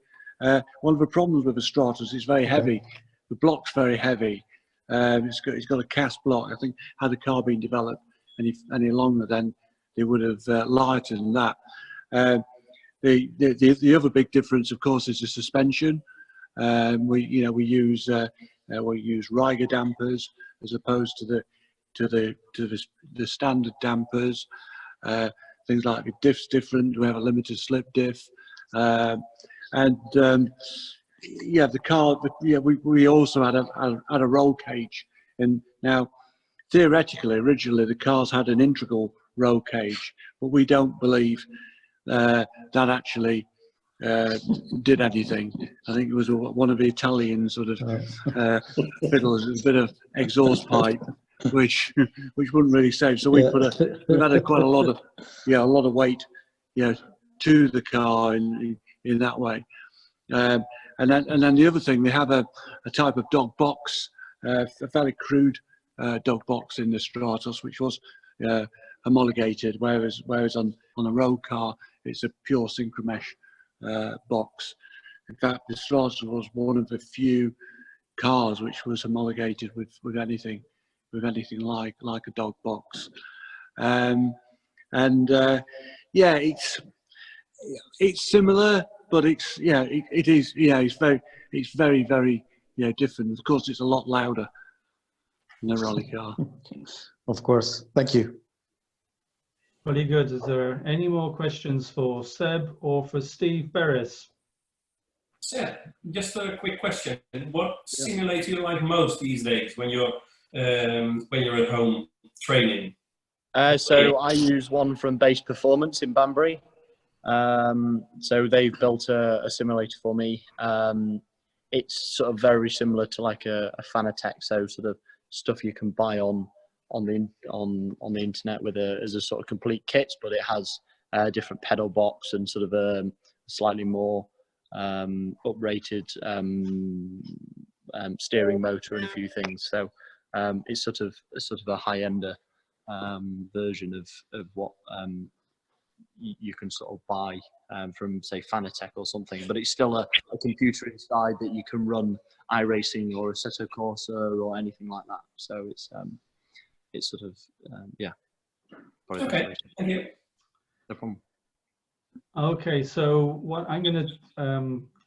One of the problems with the Stratos is very heavy. the block's very heavy. It's got a cast block. I think had the car been developed any longer, then they would have lighter than that. The other big difference, of course, is the suspension. We use Riger dampers as opposed to the standard dampers. Things like the diff's different. We have a limited slip diff, the car. We also had a roll cage, and now theoretically, originally the cars had an integral roll cage, but we don't believe that actually did anything. I think it was one of the Italian sort of fiddles, a bit of exhaust pipe, which wouldn't really save. So we've added quite a lot of weight, to the car in that way. And then the other thing, they have a type of dog box, a fairly crude dog box in the Stratos, which was homologated, whereas on a road car it's a pure synchromesh box. In fact, the Stratos was one of the few cars which was homologated with anything like a dog box. It's similar, but it's very different. Of course, it's a lot louder than a rally car. Of course. Thank you. Very good. Is there any more questions for Seb or for Steve Perez? Seb, just a quick question. What simulator you like most these days when you're at home training? So I use one from Base Performance in Banbury. So they've built a simulator for me. It's sort of very similar to like a Fanatec, so sort of stuff you can buy on the internet as a sort of complete kit, but it has a different pedal box and sort of a slightly more uprated steering motor and a few things. So it's sort of a high-ender version of what you can sort of buy from, say, Fanatec or something, but it's still a computer inside that you can run iRacing or Assetto Corsa or anything like that. So it's sort of Okay, thank you. No problem. Okay, so what I'm going to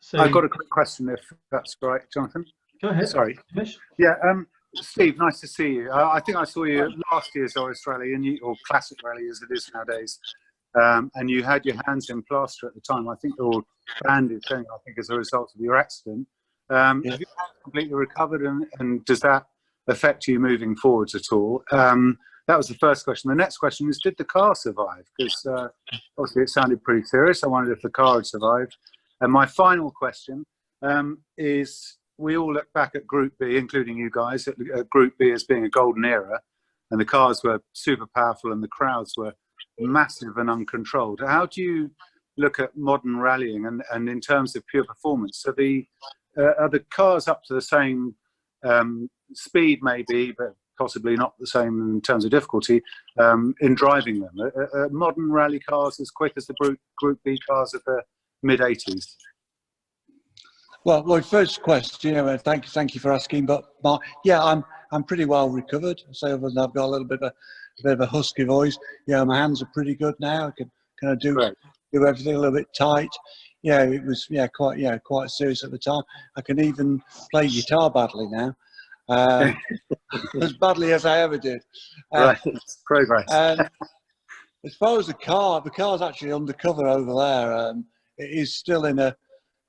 say. I've got a quick question, if that's right, Jonathan. Go ahead. Sorry. Yeah, Steve, nice to see you. I think I saw you at last year's Irish Rally, or Classic Rally as it is nowadays, and you had your hands in plaster at the time. I think you're bandaged, I think, as a result of your accident. Have you completely recovered, and does that affect you moving forwards at all? That was the first question. The next question is, did the car survive? Because obviously it sounded pretty serious. I wondered if the car had survived. And my final question is, we all look back at Group B, including you guys, at Group B as being a golden era, and the cars were super powerful and the crowds were massive and uncontrolled. How do you look at modern rallying and in terms of pure performance? So are the cars up to the same speed maybe, but possibly not the same in terms of difficulty in driving them? Are modern rally cars as quick as the Group B cars of the mid-80s? Well, first question, thank you for asking. But I'm pretty well recovered. So other than I've got a bit of a husky voice. Yeah, my hands are pretty good now. I can kind of do everything a little bit tight. Yeah, it was quite serious at the time. I can even play guitar badly now, as badly as I ever did. Right, progress. As far as the car's actually undercover over there. It is still in a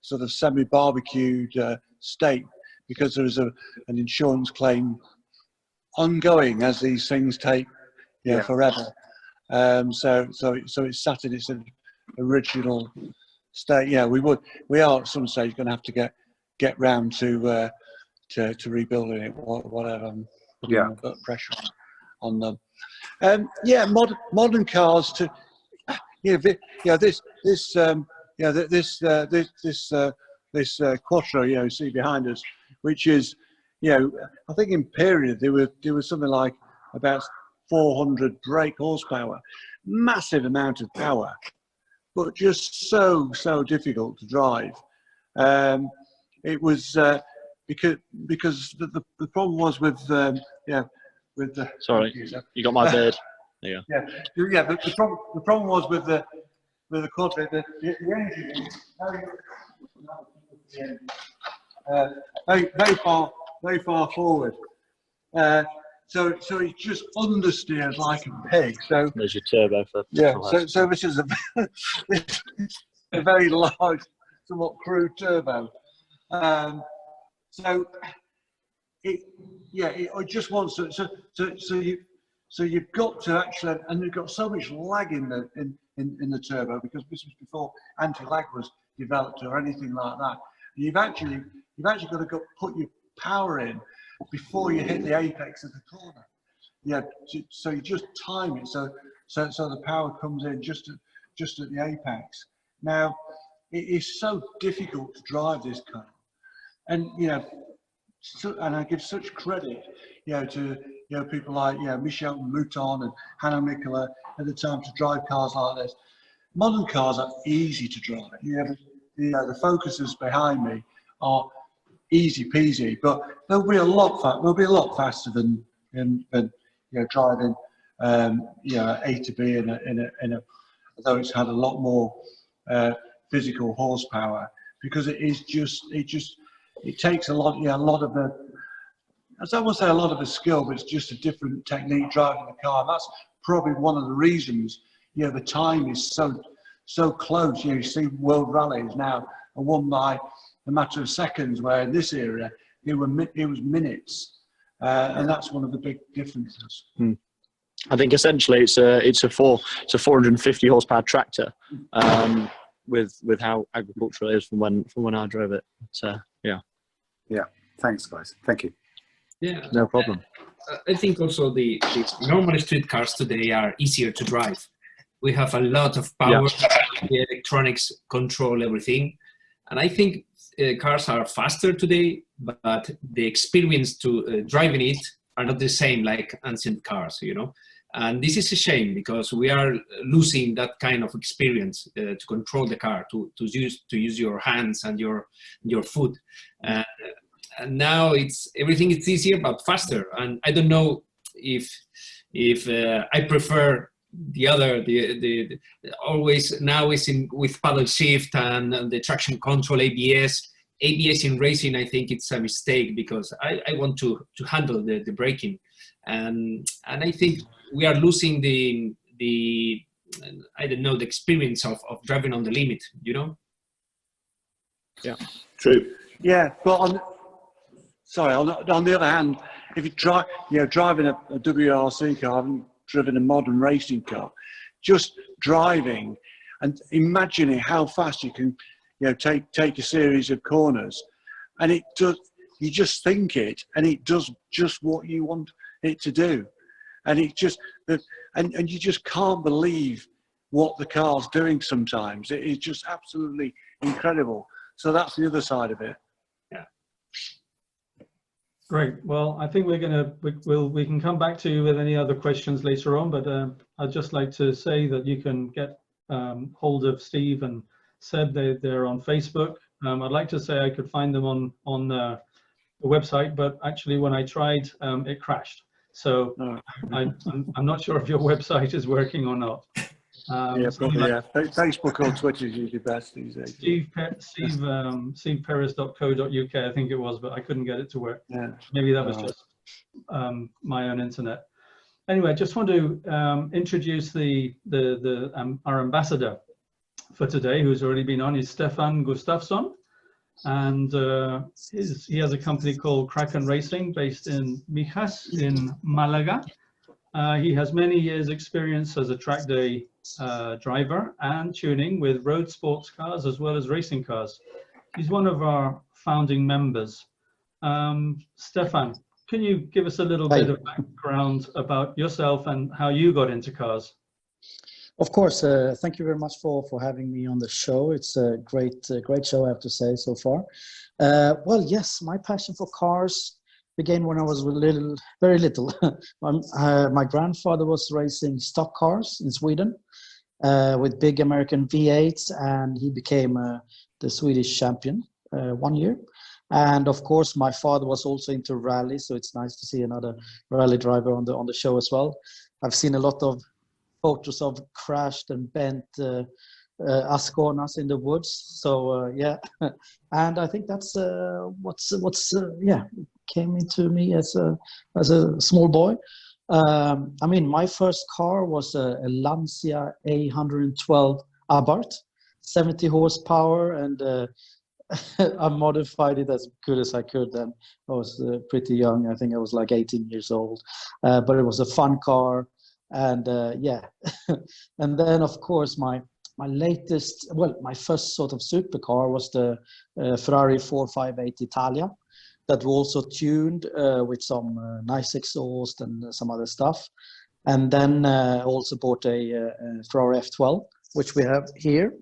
sort of semi-barbecued state because there is an insurance claim ongoing, as these things take forever. So it's sat in its original state. Yeah, we are at some stage going to have to get round to rebuilding it, whatever. Put pressure on them. Modern cars this Quattro you see behind us, which is I think in period there was something like about 400 brake horsepower, massive amount of power, but just so difficult to drive. It was because the problem was with with the. Sorry, you got my bird. There you go. Yeah. The problem was with the quad, the engine is very far forward. So it just understeered like a pig. So there's your turbo for So this is a very large, somewhat crude turbo. So it just wants to. So you've got to actually, and you've got so much lag in the turbo because this was before anti-lag was developed or anything like that. You've actually got to put your power in before you hit the apex of the corner. So you just time it so the power comes in just at the apex. Now it is so difficult to drive this car, and and I give such credit to people like Michel Mouton and Hannah Mikula at the time to drive cars like this. Modern cars are easy to drive. The Focuses behind me are easy peasy, but they'll be a lot faster than driving A to B in a although it's had a lot more physical horsepower, because it takes a lot of the, I won't say a lot of the skill, but it's just a different technique driving the car. And that's probably one of the reasons the time is so close. You see world rallies now are won by a matter of seconds, where in this era it was minutes, and that's one of the big differences. I think essentially it's a 450 horsepower tractor, with how agricultural it is from when I drove it. Yeah. Thanks, guys. Thank you. Yeah. No problem. I think also the normal street cars today are easier to drive. We have a lot of power. The electronics control everything, and I think cars are faster today, but the experience to driving it are not the same like ancient cars, And this is a shame, because we are losing that kind of experience to control the car, to use your hands and your foot. And now everything is easier but faster. And I don't know if I prefer the other. The always now is with paddle shift and the traction control, ABS. ABS in racing, I think it's a mistake, because I want to handle the braking, and I think we are losing the I don't know, the experience of driving on the limit. Yeah, true. Yeah, but on the other hand, if you driving a WRC car, I haven't driven a modern racing car, just driving and imagining how fast you can take a series of corners, and you just think it, and it does just what you want it to do, and and you just can't believe what the car's doing sometimes. It is just absolutely incredible. So that's the other side of it. Yeah. Great. Well, I think we can come back to you with any other questions later on, but I'd just like to say that you can get hold of Steve and Seb. They're on Facebook. I'd like to say I could find them on the website, but actually when I tried, it crashed. So I'm not sure if your website is working or not. Facebook or Twitter is usually best these days. StevePerez.co.uk, I think it was, but I couldn't get it to work. Maybe that was just my own internet. Anyway, I just want to introduce our ambassador for today, who's already been on, is Stefan Gustafsson, and he has a company called Kraken Racing based in Mijas in Malaga. He has many years experience as a track day driver and tuning with road sports cars as well as racing cars. He's one of our founding members. Stefan, can you give us a little bit of background about yourself and how you got into cars? Of course. Thank you very much for having me on the show. It's a great show, I have to say, so far. Well, yes, my passion for cars began when I was very little. My grandfather was racing stock cars in Sweden with big American V8s, and he became the Swedish champion one year. And of course, my father was also into rally, so it's nice to see another rally driver on the show as well. I've seen a lot of photos of crashed and bent Asconas in the woods. So yeah, and I think that's what's came into me as a small boy. I mean, my first car was a Lancia A112 Abarth, 70 horsepower, and I modified it as good as I could. Then I was pretty young. I think I was like 18 years old, but it was a fun car, and yeah. And then of course my first sort of supercar was the Ferrari 458 Italia, that we also tuned with some nice exhaust and some other stuff. And then also bought a Ferrari F12, which we have here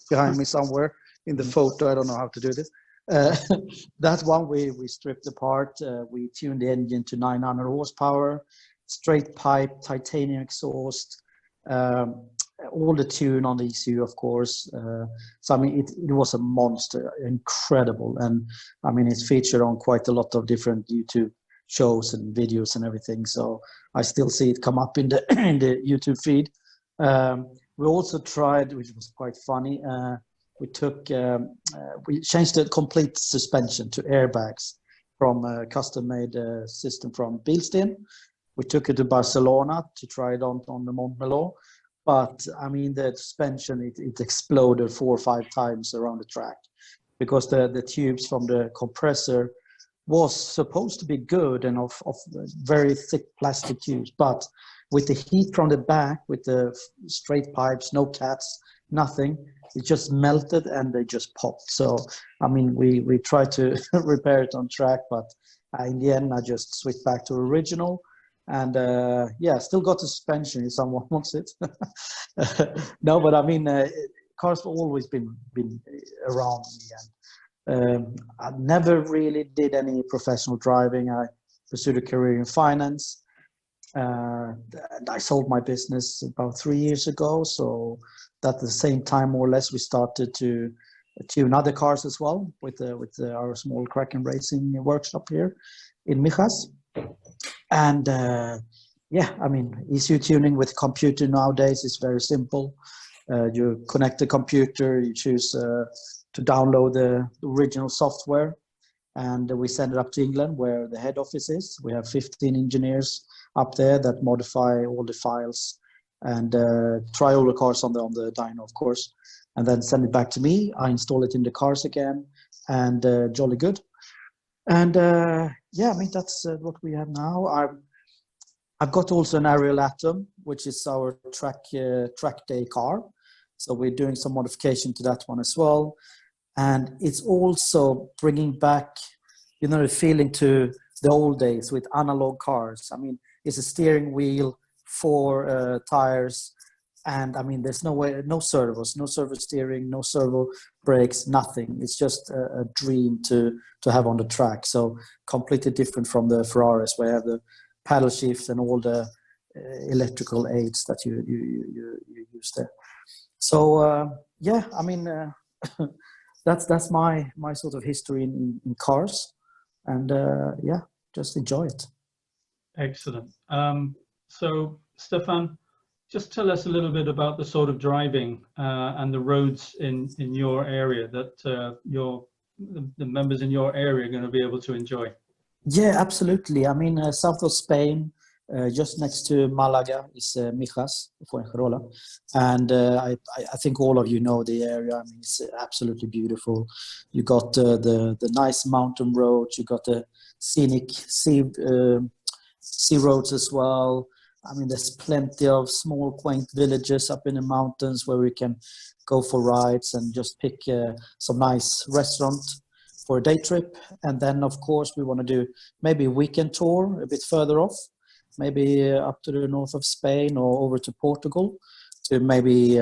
behind me somewhere in the photo. I don't know how to do this. That one we stripped apart. We tuned the engine to 900 horsepower, straight pipe, titanium exhaust, all the tune on the ECU, of course. So I mean, it was a monster, incredible. And I mean, it's featured on quite a lot of different YouTube shows and videos and everything. So I still see it come up in the in the YouTube feed. We also tried, which was quite funny. We changed the complete suspension to airbags from a custom-made system from Bilstein. We took it to Barcelona to try it on the Montmeló. But I mean, the suspension, it exploded 4 or 5 times around the track, because the tubes from the compressor was supposed to be good and of very thick plastic tubes. But with the heat from the back, with the straight pipes, no cats, nothing, it just melted and they just popped. So, I mean, we tried to repair it on track, but in the end, I just switched back to original. And yeah, still got the suspension if someone wants it. No, but I mean, cars have always been around me. And I never really did any professional driving. I pursued a career in finance. And I sold my business about 3 years ago. So at the same time, more or less, we started to tune other cars as well with our small Kraken Racing workshop here in Mijas. And yeah, I mean, ECU tuning with computer nowadays is very simple. You connect the computer, you choose to download the original software, and we send it up to England, where the head office is. We have 15 engineers up there that modify all the files and try all the cars on the dyno, of course, and then send it back to me. I install it in the cars again, and jolly good. And yeah, I mean, that's what we have now. I've got also an Ariel Atom, which is our track day car. So we're doing some modification to that one as well. And it's also bringing back, you know, the feeling to the old days with analog cars. I mean, it's a steering wheel, 4 tires, and I mean, there's no servos, no servo steering, no servo brakes, nothing. It's just a dream to have on the track. So completely different from the Ferraris, where you have the paddle shifts and all the electrical aids that you use there. So yeah, I mean, that's my sort of history in cars, and yeah, just enjoy it. Excellent. So Stefan, just tell us a little bit about the sort of driving and the roads in your area that the members in your area are going to be able to enjoy. Yeah, absolutely. I mean, south of Spain, just next to Malaga is Mijas, Fuengirola. And I think all of you know the area. I mean, it's absolutely beautiful. You got the nice mountain roads. You got the scenic sea roads as well. I mean, there's plenty of small, quaint villages up in the mountains where we can go for rides and just pick some nice restaurant for a day trip. And then, of course, we want to do maybe a weekend tour a bit further off, maybe up to the north of Spain or over to Portugal to maybe,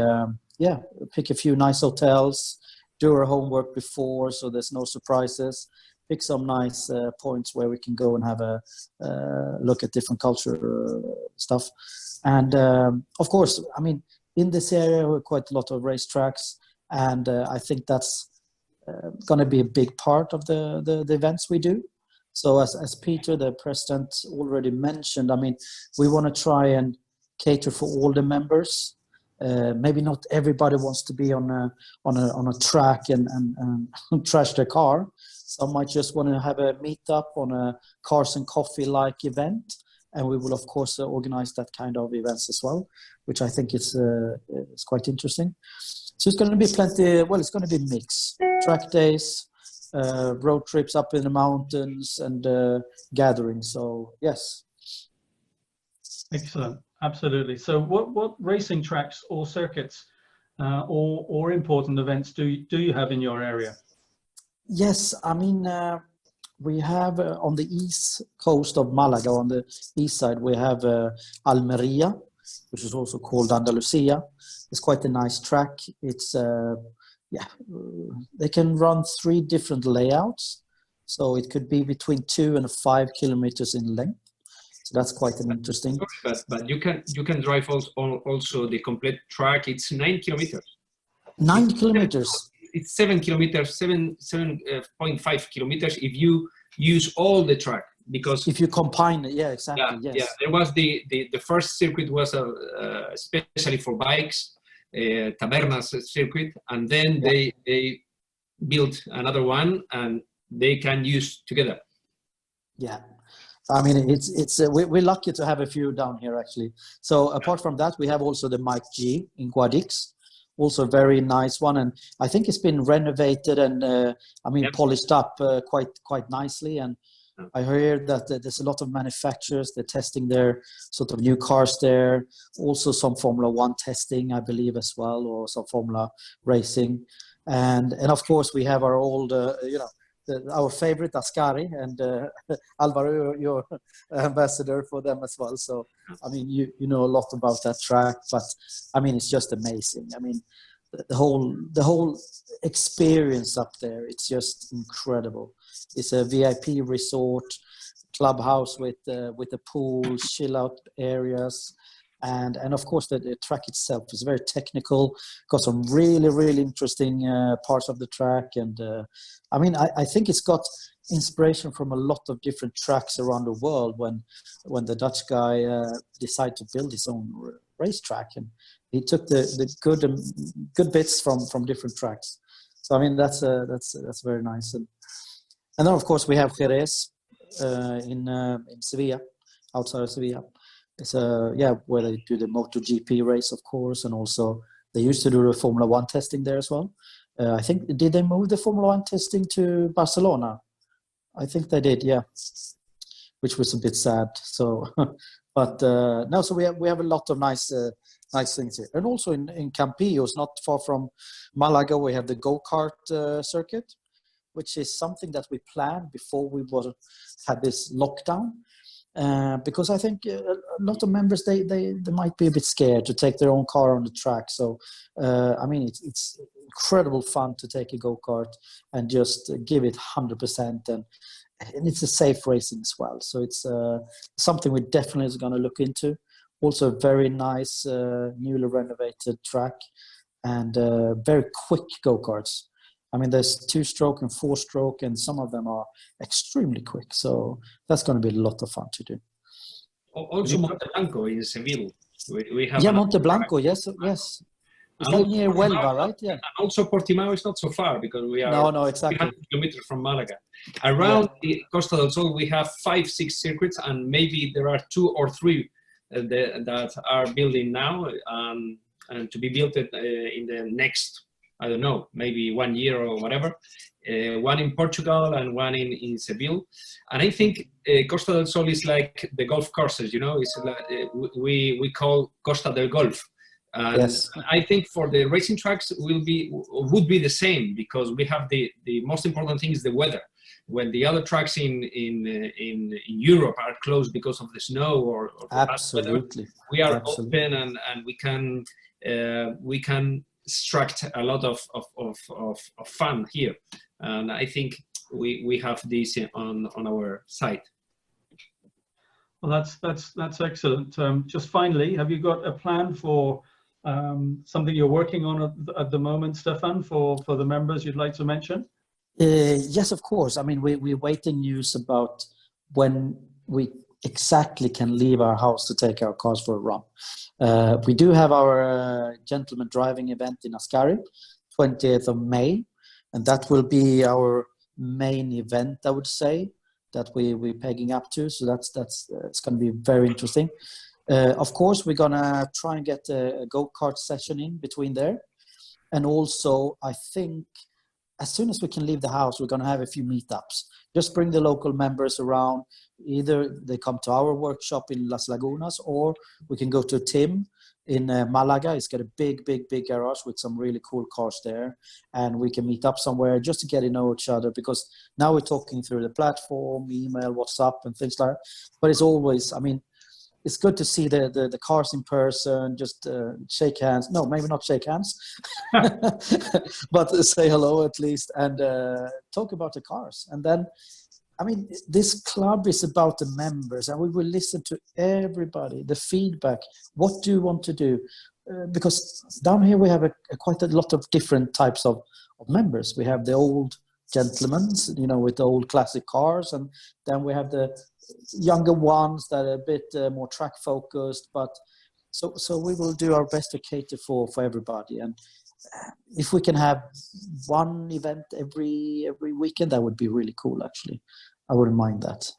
yeah, pick a few nice hotels, do our homework before so there's no surprises. Pick some nice points where we can go and have a look at different culture stuff. And of course, I mean, in this area, we have quite a lot of racetracks. And I think that's going to be a big part of the events we do. So as Peter, the president, already mentioned, I mean, we want to try and cater for all the members. Maybe not everybody wants to be on a track and trash their car. Some might just want to have a meetup on a cars and coffee like event, and we will of course organize that kind of events as well, which I think is quite interesting. So it's going to be plenty. Well, it's going to be mix track days, road trips up in the mountains, and gatherings. So yes. Excellent. Absolutely. So what racing tracks or circuits or important events do you have in your area? Yes, I mean, we have on the east coast of Malaga, on the east side, we have Almeria, which is also called Andalusia. It's quite a nice track. It's, they can run 3 different layouts. So it could be between 2 and 5 kilometers in length. So that's quite an interesting. But you can drive also the complete track. It's 9 kilometers. 9 kilometers. It's 7 kilometers, 7.5 kilometers if you use all the track, because if you combine it, yeah, exactly. Yeah, yes. Yeah. There was the first circuit was especially for bikes, Tabernas circuit, and then they built another one and they can use together. Yeah. I mean, we're lucky to have a few down here actually. So apart from that, we have also the Mike G in Guadix, also a very nice one, and I think it's been renovated and polished up quite nicely. And I heard that there's a lot of manufacturers, they're testing their sort of new cars there. Also some Formula 1 testing, I believe, as well, or some Formula racing. And of course we have our old, our favorite Ascari, and Alvaro, your ambassador for them as well. So, I mean, you know a lot about that track, but I mean, it's just amazing. I mean, the whole experience up there, it's just incredible. It's a VIP resort, clubhouse with a pool, chill out areas. And of course, the track itself is very technical, got some really interesting parts of the track. And I mean, I think it's got inspiration from a lot of different tracks around the world when the Dutch guy decided to build his own racetrack. And he took the good bits from different tracks. So, I mean, that's very nice. And then, of course, we have Perez in Sevilla, outside of Sevilla. It's where they do the MotoGP race, of course, and also they used to do the Formula 1 testing there as well. I think, did they move the Formula 1 testing to Barcelona? I think they did, yeah, which was a bit sad. So, but no, so we have a lot of nice things here, and also in Campillos, not far from Malaga, we have the go-kart circuit, which is something that we planned before we had this lockdown. Because I think a lot of members they might be a bit scared to take their own car on the track. So I mean, it's incredible fun to take a go-kart and just give it 100%, and it's a safe racing as well. So it's something we definitely is going to look into. Also a very nice newly renovated track, and very quick go-karts. I mean, there's 2-stroke and 4-stroke, and some of them are extremely quick. So that's going to be a lot of fun to do. Also, Monte Blanco in Seville. We have Monte Blanco, yes. Is that near Huelva, right? Yeah. And also Portimao is not so far, because we are no, exactly 300 kilometers from Malaga. Around the Costa del Sol, we have 5-6 circuits, and maybe there are 2 or 3 that are building now, and to be built in the next, I don't know, maybe 1 year or whatever. One in Portugal and one in Seville. And I think Costa del Sol is like the golf courses, it's like, we call Costa del Golf. And yes. I think for the racing tracks would be the same, because we have the most important thing is the weather. When the other tracks in Europe are closed because of the snow or absolutely, weather, we are open and we can extract a lot of fun here, and I think we have this on our site. Well, that's excellent. Just finally, have you got a plan for something you're working on at the moment, Stefan, for the members you'd like to mention? Yes, of course. I mean, we're waiting news about when we exactly can leave our house to take our cars for a run. We do have our gentleman driving event in Ascari, 20th of May, and that will be our main event, I would say, that we're pegging up to. So that's it's going to be very interesting. Of course, we're going to try and get a go-kart session in between there. And also, I think as soon as we can leave the house, we're going to have a few meetups. Just bring the local members around. Either they come to our workshop in Las Lagunas, or we can go to Tim in Malaga. He's got a big garage with some really cool cars there. And we can meet up somewhere just to get to know each other, because now we're talking through the platform, email, WhatsApp, and things like that. But it's always, I mean, it's good to see the cars in person, just shake hands. No, maybe not shake hands, but say hello at least, and talk about the cars. And then, I mean, this club is about the members, and we will listen to everybody, the feedback. What do you want to do? Because down here we have quite a lot of different types of members. We have the old gentlemen, you know, with the old classic cars, and then we have the younger ones that are a bit more track focused. But so we will do our best to cater for everybody. And if we can have one event every weekend, that would be really cool. Actually, I wouldn't mind that.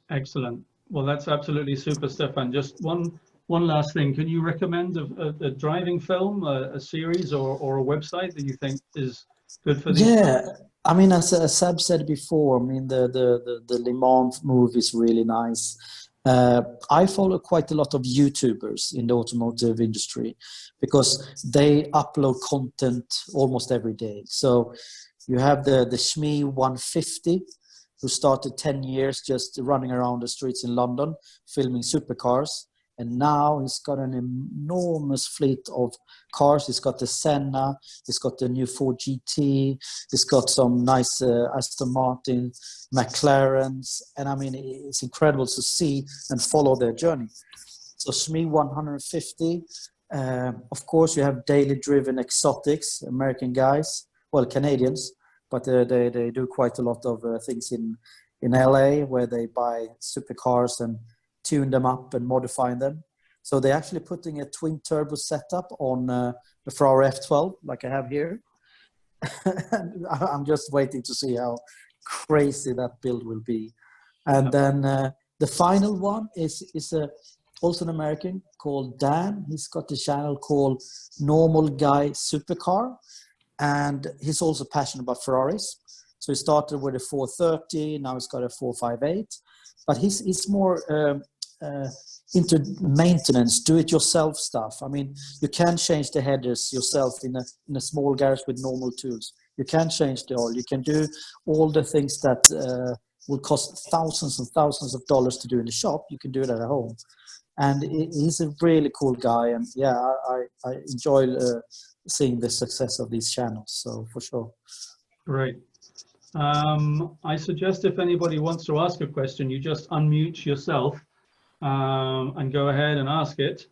Excellent. Well, that's absolutely super, Stefan. Just one last thing. Can you recommend a driving film, a series, or a website that you think is good for these? Yeah, I mean, as Seb said before, I mean, the Le Mans movie is really nice. I follow quite a lot of YouTubers in the automotive industry because they upload content almost every day. So you have the Shmi 150, who started 10 years just running around the streets in London, filming supercars. And now he's got an enormous fleet of cars. He's got the Senna, he's got the new Ford GT, he's got some nice Aston Martin, McLarens. And I mean, it's incredible to see and follow their journey. So Shmi 150, of course you have daily driven exotics, American guys, well, Canadians, but they do quite a lot of things in LA, where they buy supercars and tune them up and modifying them. So they're actually putting a twin turbo setup on the Ferrari F12, like I have here. I'm just waiting to see how crazy that build will be. And then the final one is also an American called Dan. He's got a channel called Normal Guy Supercar, and he's also passionate about Ferraris. So he started with a 430, now he's got a 458. But he's more into maintenance, do-it-yourself stuff. I mean, you can change the headers yourself in a small garage with normal tools. You can change the oil. You can do all the things that will cost thousands and thousands of dollars to do in the shop. You can do it at home. And he's a really cool guy. And yeah, I enjoy seeing the success of these channels. So for sure. Great. I suggest if anybody wants to ask a question, you just unmute yourself and go ahead and ask it,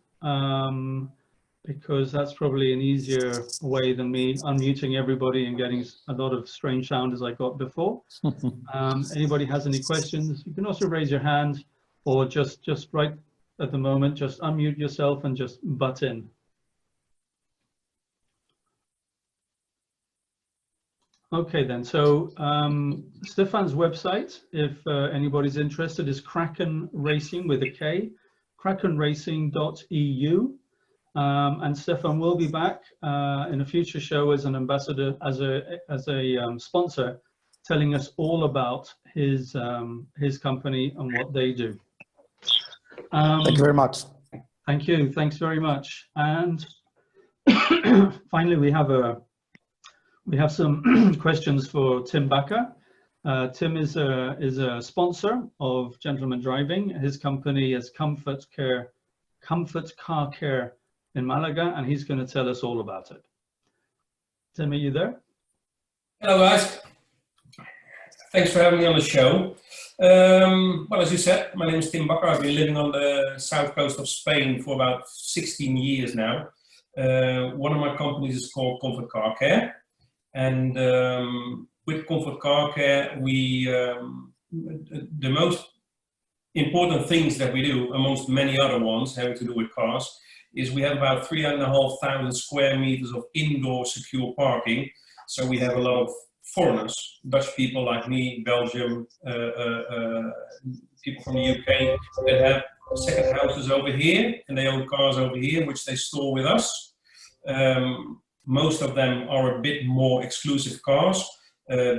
because that's probably an easier way than me unmuting everybody and getting a lot of strange sound as I got before. Anybody has any questions, you can also raise your hand, or just right at the moment, just unmute yourself and just butt in. Okay then, so Stefan's website, if anybody's interested, is Kraken Racing with a K, krakenracing.eu. And Stefan will be back in a future show as an ambassador, as a sponsor, telling us all about his company and what they do. Thank you very much. Thank you. Thanks very much. And finally, we have some questions for Tim Bakker. Tim is a sponsor of Gentleman Driving. His company is Comfort Car Care in Malaga, and he's going to tell us all about it. Tim, are you there? Hello, guys. Thanks for having me on the show. Well, as you said, my name is Tim Bakker. I've been living on the south coast of Spain for about 16 years now. One of my companies is called Comfort Car Care. And with Comfort Car Care, the most important things that we do, amongst many other ones having to do with cars, is we have about 3,500 square meters of indoor secure parking. So we have a lot of foreigners, Dutch people like me, Belgium, people from the UK that have second houses over here, and they own cars over here, which they store with us. Most of them are a bit more exclusive cars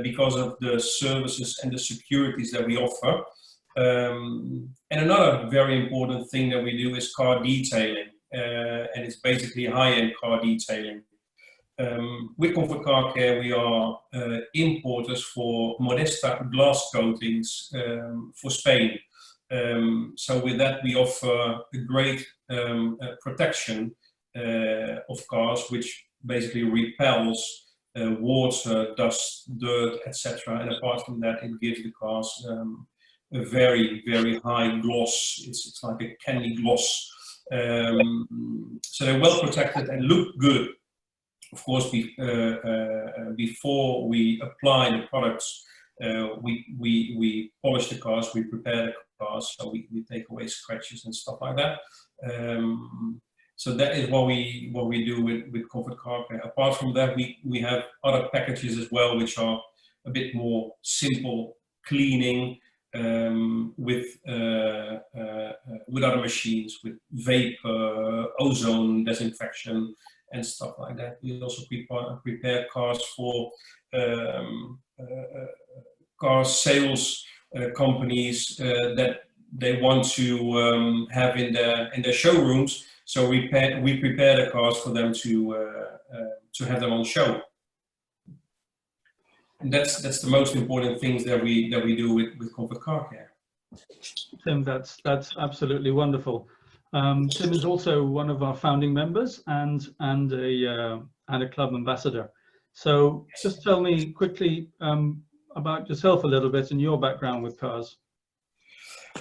because of the services and the securities that we offer. And another very important thing that we do is car detailing, and it's basically high-end car detailing. With Comfort Car Care, we are importers for Modesta glass coatings for Spain. So with that, we offer a great protection of cars, which basically repels water, dust, dirt, etc. And apart from that, it gives the cars a very, very high gloss. It's like a candy gloss. So they're well protected and look good. Of course, before we apply the products, we polish the cars, we prepare the cars, so we take away scratches and stuff like that. So that is what we do with Comfort Car Care. Apart from that, we have other packages as well, which are a bit more simple cleaning with other machines, with vapor, ozone disinfection, and stuff like that. We also prepare cars for car sales companies that they want to have in their showrooms. So we prepare the cars for them to have them on show. And that's the most important things that we do with Comfort Car Care. Tim, that's absolutely wonderful. Tim is also one of our founding members and a club ambassador. So just tell me quickly about yourself a little bit and your background with cars.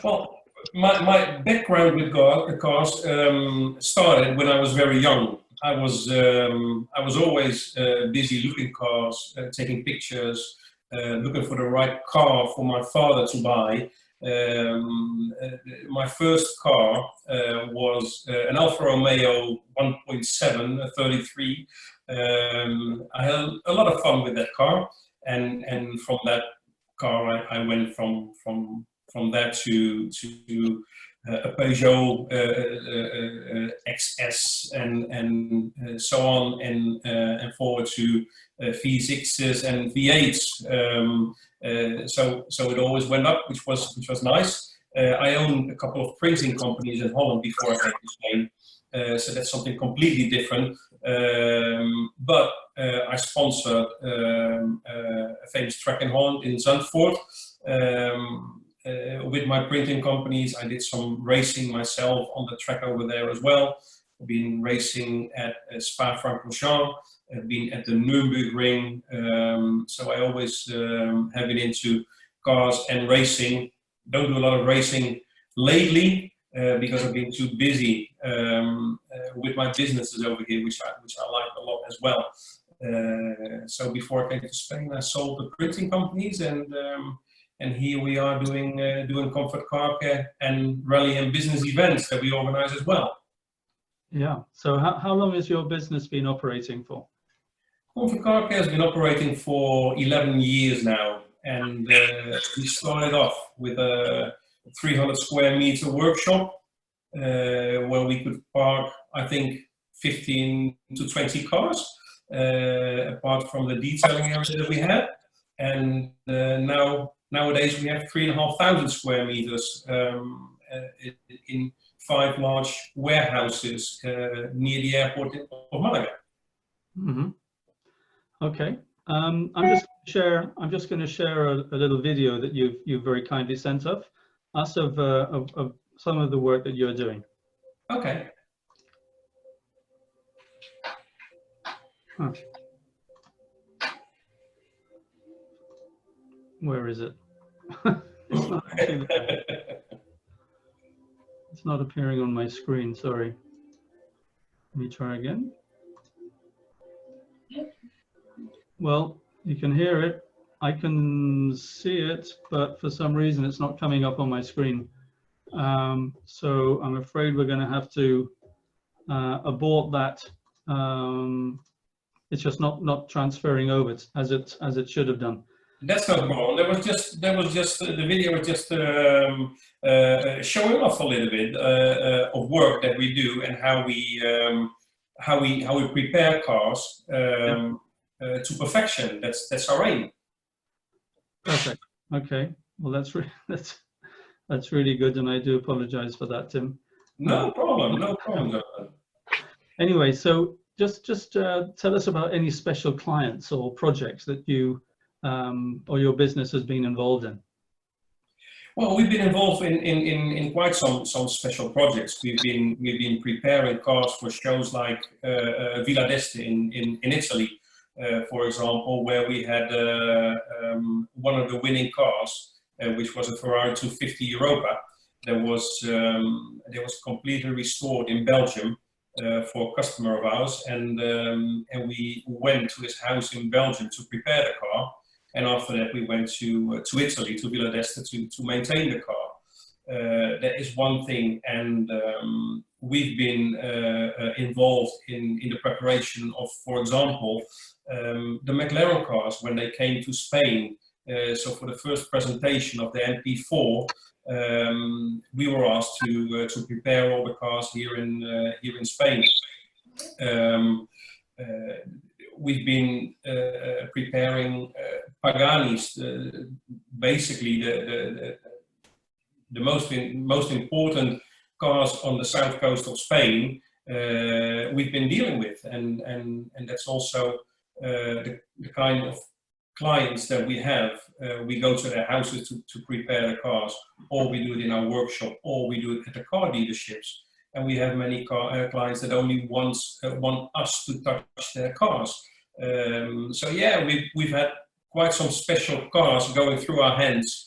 Well, my background with cars started when I was very young. I was always busy looking cars, taking pictures, looking for the right car for my father to buy. My first car was an Alfa Romeo 1.7, 33. I had a lot of fun with that car, and from that car I went from that to a Peugeot XS and so on, and forward to V6s and V8s. So it always went up, which was nice. I owned a couple of printing companies in Holland before I came to Spain, so that's something completely different. But I sponsored a famous track in Holland, in Zandvoort. With my printing companies, I did some racing myself on the track over there as well. I've been racing at Spa-Francorchamps, I've been at the Nürburgring, so I always have been into cars and racing. Don't do a lot of racing lately because I've been too busy with my businesses over here, which I like a lot as well. So before I came to Spain, I sold the printing companies, and here we are doing Comfort Car Care and rally and business events that we organize as well. Yeah. So how long has your business been operating for? Comfort Car Care has been operating for 11 years now, and we started off with a 300 square meter workshop where we could park, I think, 15 to 20 cars, apart from the detailing area that we had. And nowadays we have 3,500 square meters in 5 large warehouses near the airport of Malaga. Mm-hmm. Okay. I'm just going to share a little video that you've very kindly sent us of some of the work that you're doing. Okay. Huh. Where is it? It's not actually there. It's not appearing on my screen, sorry. Let me try again. Well, you can hear it. I can see it, but for some reason it's not coming up on my screen. So I'm afraid we're going to have to abort that. It's just not transferring over as it should have done. That's no problem. There was just the video was just showing off a little bit of work that we do and how we prepare cars to perfection. That's our aim. Perfect. Okay. Well, that's really good, and I do apologize for that, Tim. No problem. No problem. Anyway, so just tell us about any special clients or projects that you or your business has been involved in. Well, we've been involved in quite some special projects. We've been preparing cars for shows like Villa d'Este in Italy, for example, where we had one of the winning cars, which was a Ferrari 250 Europa, that was completely restored in Belgium for a customer of ours, and we went to his house in Belgium to prepare the car. And after that, we went to Italy, to Villa d'Este, to maintain the car. That is one thing, and we've been involved in the preparation of, for example, the McLaren cars when they came to Spain. So for the first presentation of the MP4, we were asked to prepare all the cars here in Spain. We've been preparing Pagani's, basically the most important cars on the south coast of Spain. We've been dealing with, and that's also the kind of clients that we have. We go to their houses to prepare the cars, or we do it in our workshop, or we do it at the car dealerships. And we have many clients that only want us to touch their cars. So yeah, we've had quite some special cars going through our hands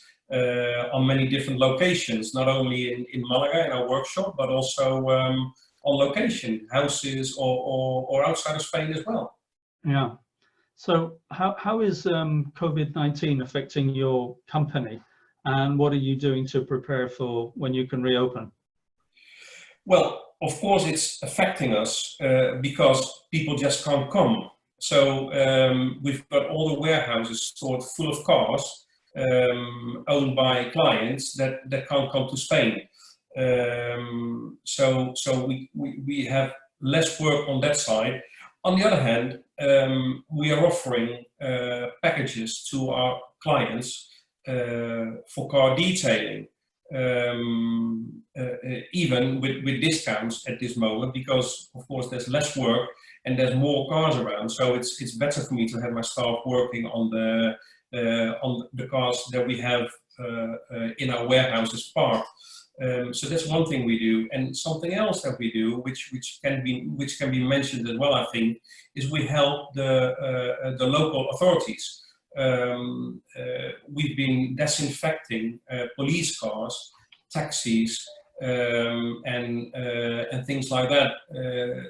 on many different locations, not only in Malaga in our workshop, but also on location, houses or outside of Spain as well. Yeah. So how is COVID-19 affecting your company, and what are you doing to prepare for when you can reopen? Well, of course it's affecting us because people just can't come. So we've got all the warehouses stored full of cars owned by clients that can't come to Spain. So we have less work on that side. On the other hand, we are offering packages to our clients for car detailing. Even with discounts at this moment, because of course there's less work and there's more cars around, so it's better for me to have my staff working on the cars that we have in our warehouses parked. So that's one thing we do, and something else that we do, which can be mentioned as well, I think, is we help the local authorities. We've been disinfecting police cars, taxis, and things like that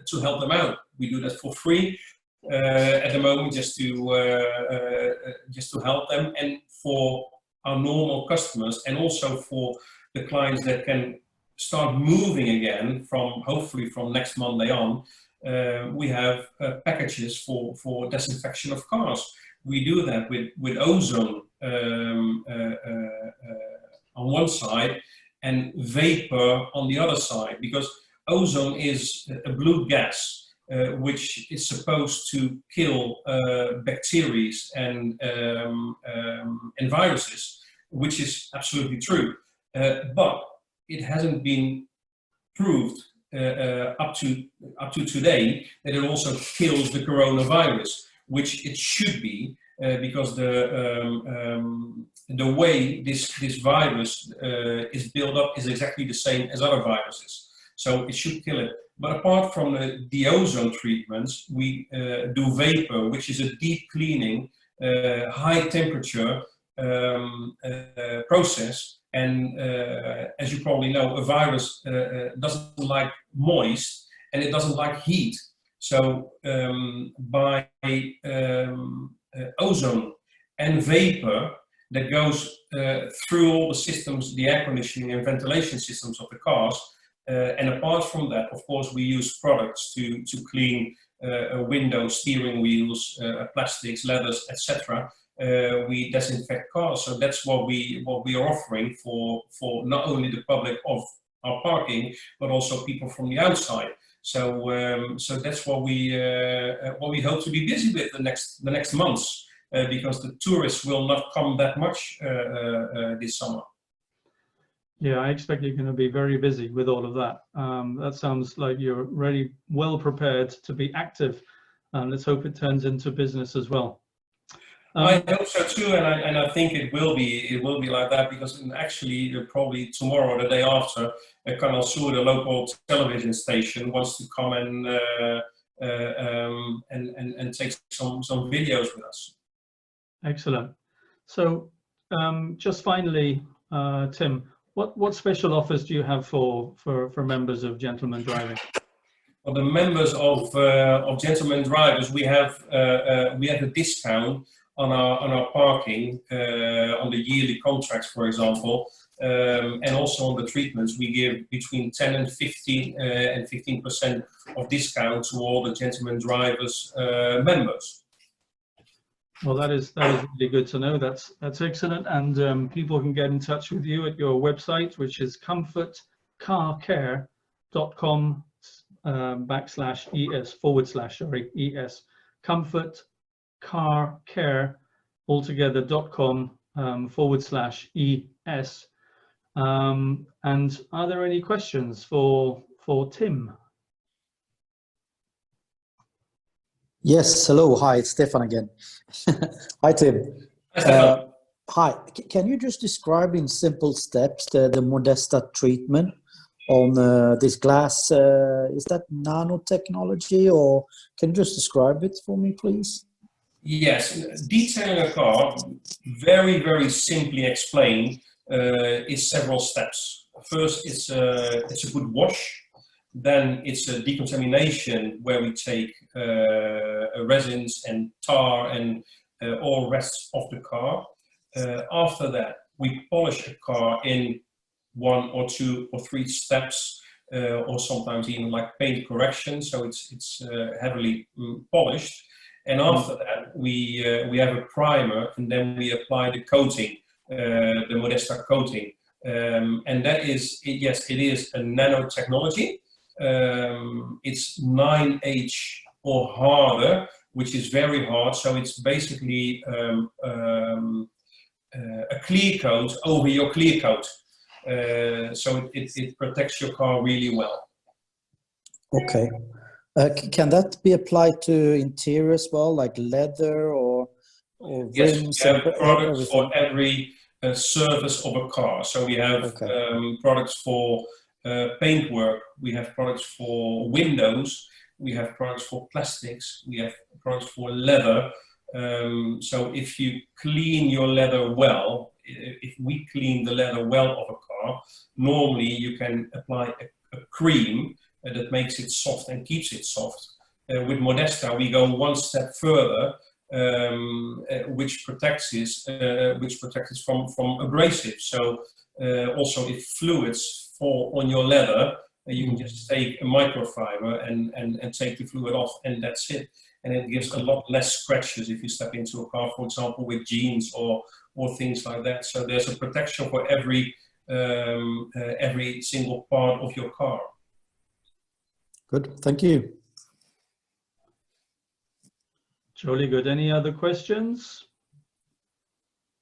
to help them out. We do that for free at the moment, just to help them, and for our normal customers, and also for the clients that can start moving again hopefully from next Monday on. We have packages for disinfection of cars. We do that with ozone on one side and vapor on the other side, because ozone is a blue gas which is supposed to kill bacteria and viruses, which is absolutely true. But it hasn't been proved up to today that it also kills the coronavirus, which it should be, because the way this virus is built up is exactly the same as other viruses. So it should kill it. But apart from the ozone treatments, we do vapor, which is a deep cleaning, high temperature process. And as you probably know, a virus doesn't like moist and it doesn't like heat. So by ozone and vapor that goes through all the systems, the air conditioning and ventilation systems of the cars. And apart from that, of course, we use products to clean windows, steering wheels, plastics, leathers, etc. We disinfect cars, so that's what we are offering for not only the public of our parking, but also people from the outside. So so that's what we hope to be busy with the next months, because the tourists will not come that much this summer. Yeah, I expect you're going to be very busy with all of that. That sounds like you're really well prepared to be active. Let's hope it turns into business as well. I hope so too, and I think it will be like that, because actually probably tomorrow or the day after, Canal Sur, the local television station, wants to come and take some videos with us. Excellent. So just finally, Tim, what special offers do you have for members of Gentlemen Driving? For the members of Gentlemen Drivers, we have a discount on our parking, on the yearly contracts, for example, and also on the treatments. We give between 10 and 15% of discount to all the Gentlemen Drivers members. Well, that is really good to know. That's excellent, and people can get in touch with you at your website, which is comfortcarcare.com /ES comfortcarcare altogether.com /ES. And are there any questions for Tim? Yes, hello, hi, it's Stefan again. Hi, Tim. Hi, can you just describe in simple steps the Modesta treatment on this glass? Is that nanotechnology, or can you just describe it for me, please? Yes, detailing a car, very, very simply explained, is several steps. First, it's a good wash. Then it's a decontamination, where we take resins and tar and all rests of the car. After that, we polish a car in 1 or 2 or 3 steps, or sometimes even like paint correction, so it's heavily polished. And after that, we have a primer, and then we apply the coating, the Modesta coating, and that is, yes, it is a nanotechnology. It's 9H or harder, which is very hard. So it's basically a clear coat over your clear coat. So it protects your car really well. Okay. Can that be applied to interior as well, like leather or rims? Yes, we have products for every surface of a car. So we have products for paintwork, we have products for windows, we have products for plastics, we have products for leather. So if you clean your leather well, if we clean the leather well of a car, normally you can apply a cream that makes it soft and keeps it soft. With Modesta, we go one step further, which protects it from abrasive. So also if fluids fall on your leather, you can just take a microfiber and take the fluid off, and that's it. And it gives a lot less scratches if you step into a car, for example, with jeans or things like that. So there's a protection for every single part of your car. Good, thank you. Jolly good. Any other questions?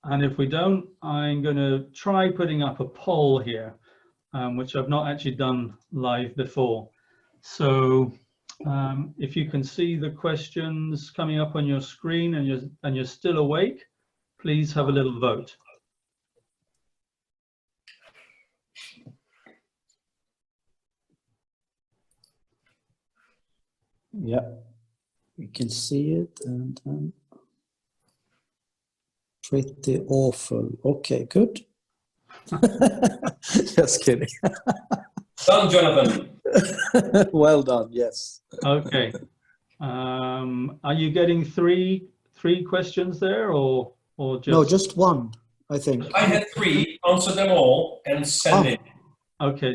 And if we don't, I'm going to try putting up a poll here, which I've not actually done live before. So if you can see the questions coming up on your screen and you're still awake, please have a little vote. Yeah, we can see it, and pretty awful. Okay, good. Just kidding. Done, Jonathan. Well done. Yes. Okay. Are you getting three questions there, or or just? No, just one, I think. I had 3, answer them all, and send it. Okay,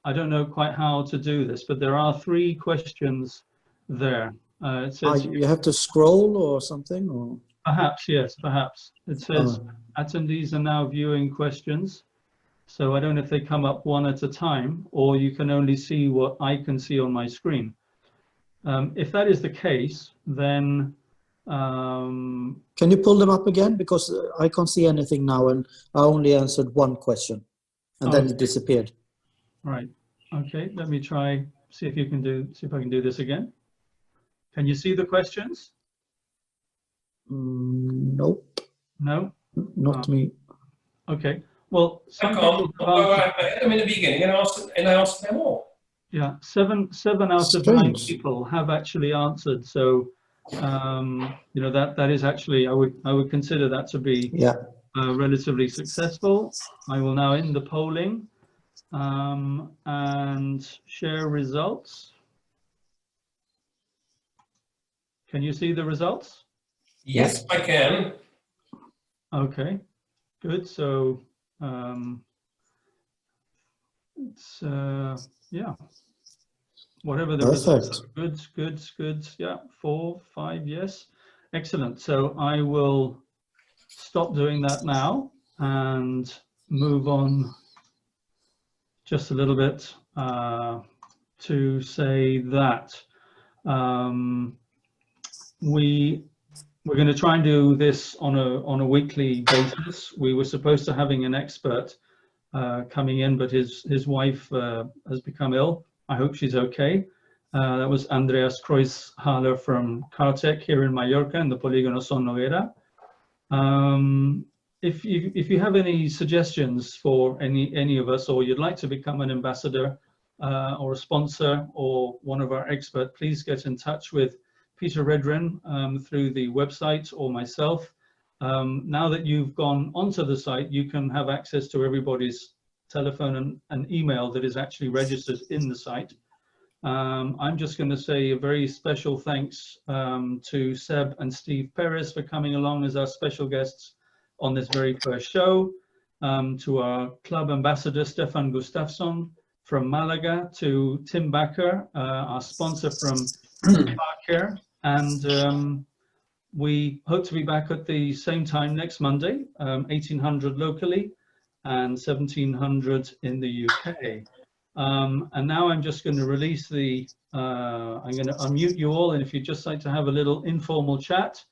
I don't know quite how to do this, but there are 3 questions there. It says You have to scroll or something? Or? Perhaps, yes, perhaps. It says attendees are now viewing questions. So I don't know if they come up one at a time, or you can only see what I can see on my screen. If that is the case, then... Can you pull them up again? Because I can't see anything now, and I only answered one question, and then it disappeared. Right. Okay, let me try, see if I can do this again. Can you see the questions? Nope. No? Not me. Okay. Well, I had them in the beginning, and I answered them all. Yeah, seven out of 9 people have actually answered. So, you know, that is actually, I would consider that to be relatively successful. I will now end the polling and share results. Can you see the results? Yes, I can. Okay, good. So it's yeah, whatever the results are. Good. Yeah, 4, 5, yes, excellent. So I will stop doing that now and move on just a little bit to say that we're going to try and do this on a weekly basis. We were supposed to having an expert coming in, but his wife has become ill. I hope she's okay. That was Andreas Kreuzhaler from Cartech here in Mallorca in the Polígono Son Noguera. If you have any suggestions for any of us, or you'd like to become an ambassador or a sponsor or one of our experts, please get in touch with Peter Redren through the website or myself. Now that you've gone onto the site, you can have access to everybody's telephone and email that is actually registered in the site. I'm just going to say a very special thanks to Seb and Steve Perez for coming along as our special guests on this very first show, to our club ambassador Stefan Gustafsson from Malaga, to Tim Bakker, our sponsor from Bakker, and we hope to be back at the same time next Monday, 1800 locally and 1700 in the UK. And now I'm just going to release I'm going to unmute you all, and if you'd just like to have a little informal chat,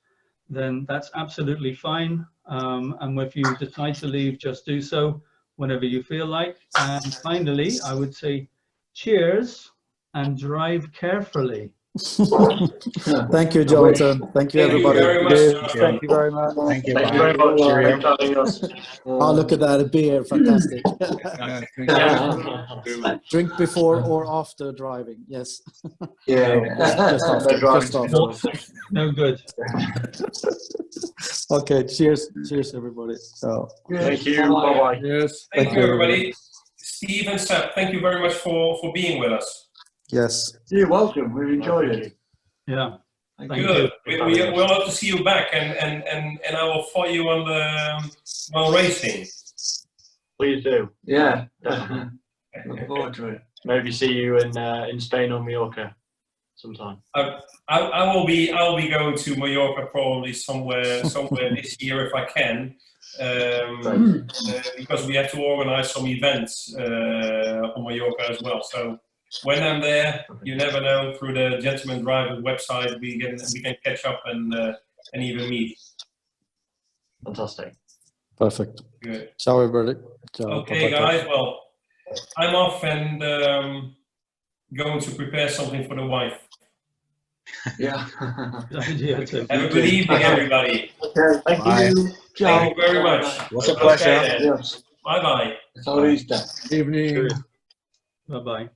then that's absolutely fine. And if you decide to leave, just do so whenever you feel like. And finally, I would say cheers and drive carefully. Thank you, Jonathan. Thank you, everybody. Thank you very much. Thank you. Thank you very much for having us. Oh, look at that, a beer, fantastic. Drink before or after driving, yes. Yeah, just after. No good. Okay, cheers everybody. So thank you. Bye-bye. Yes. Thank you, everybody. Steve and Seb, thank you very much for being with us. Yes. You're welcome. We enjoyed it. Yeah. Good. We'll have to see you back, and I will follow you on the racing. Please do. Yeah. Look forward to it. Maybe see you in Spain or Mallorca sometime. I will be going to Mallorca probably somewhere this year if I can, because we have to organize some events on Mallorca as well. So when I'm there, you never know, through the Gentleman Driver website, we can catch up and even meet. Fantastic. Perfect. Good. Ciao, everybody. Ciao. Okay, guys. Well, I'm off and going to prepare something for the wife. Yeah. Have a good evening, everybody. Okay. Thank you. Thank you very much. What's a pleasure. Okay, Yes. bye-bye. It's our Easter. Evening. Bye-bye.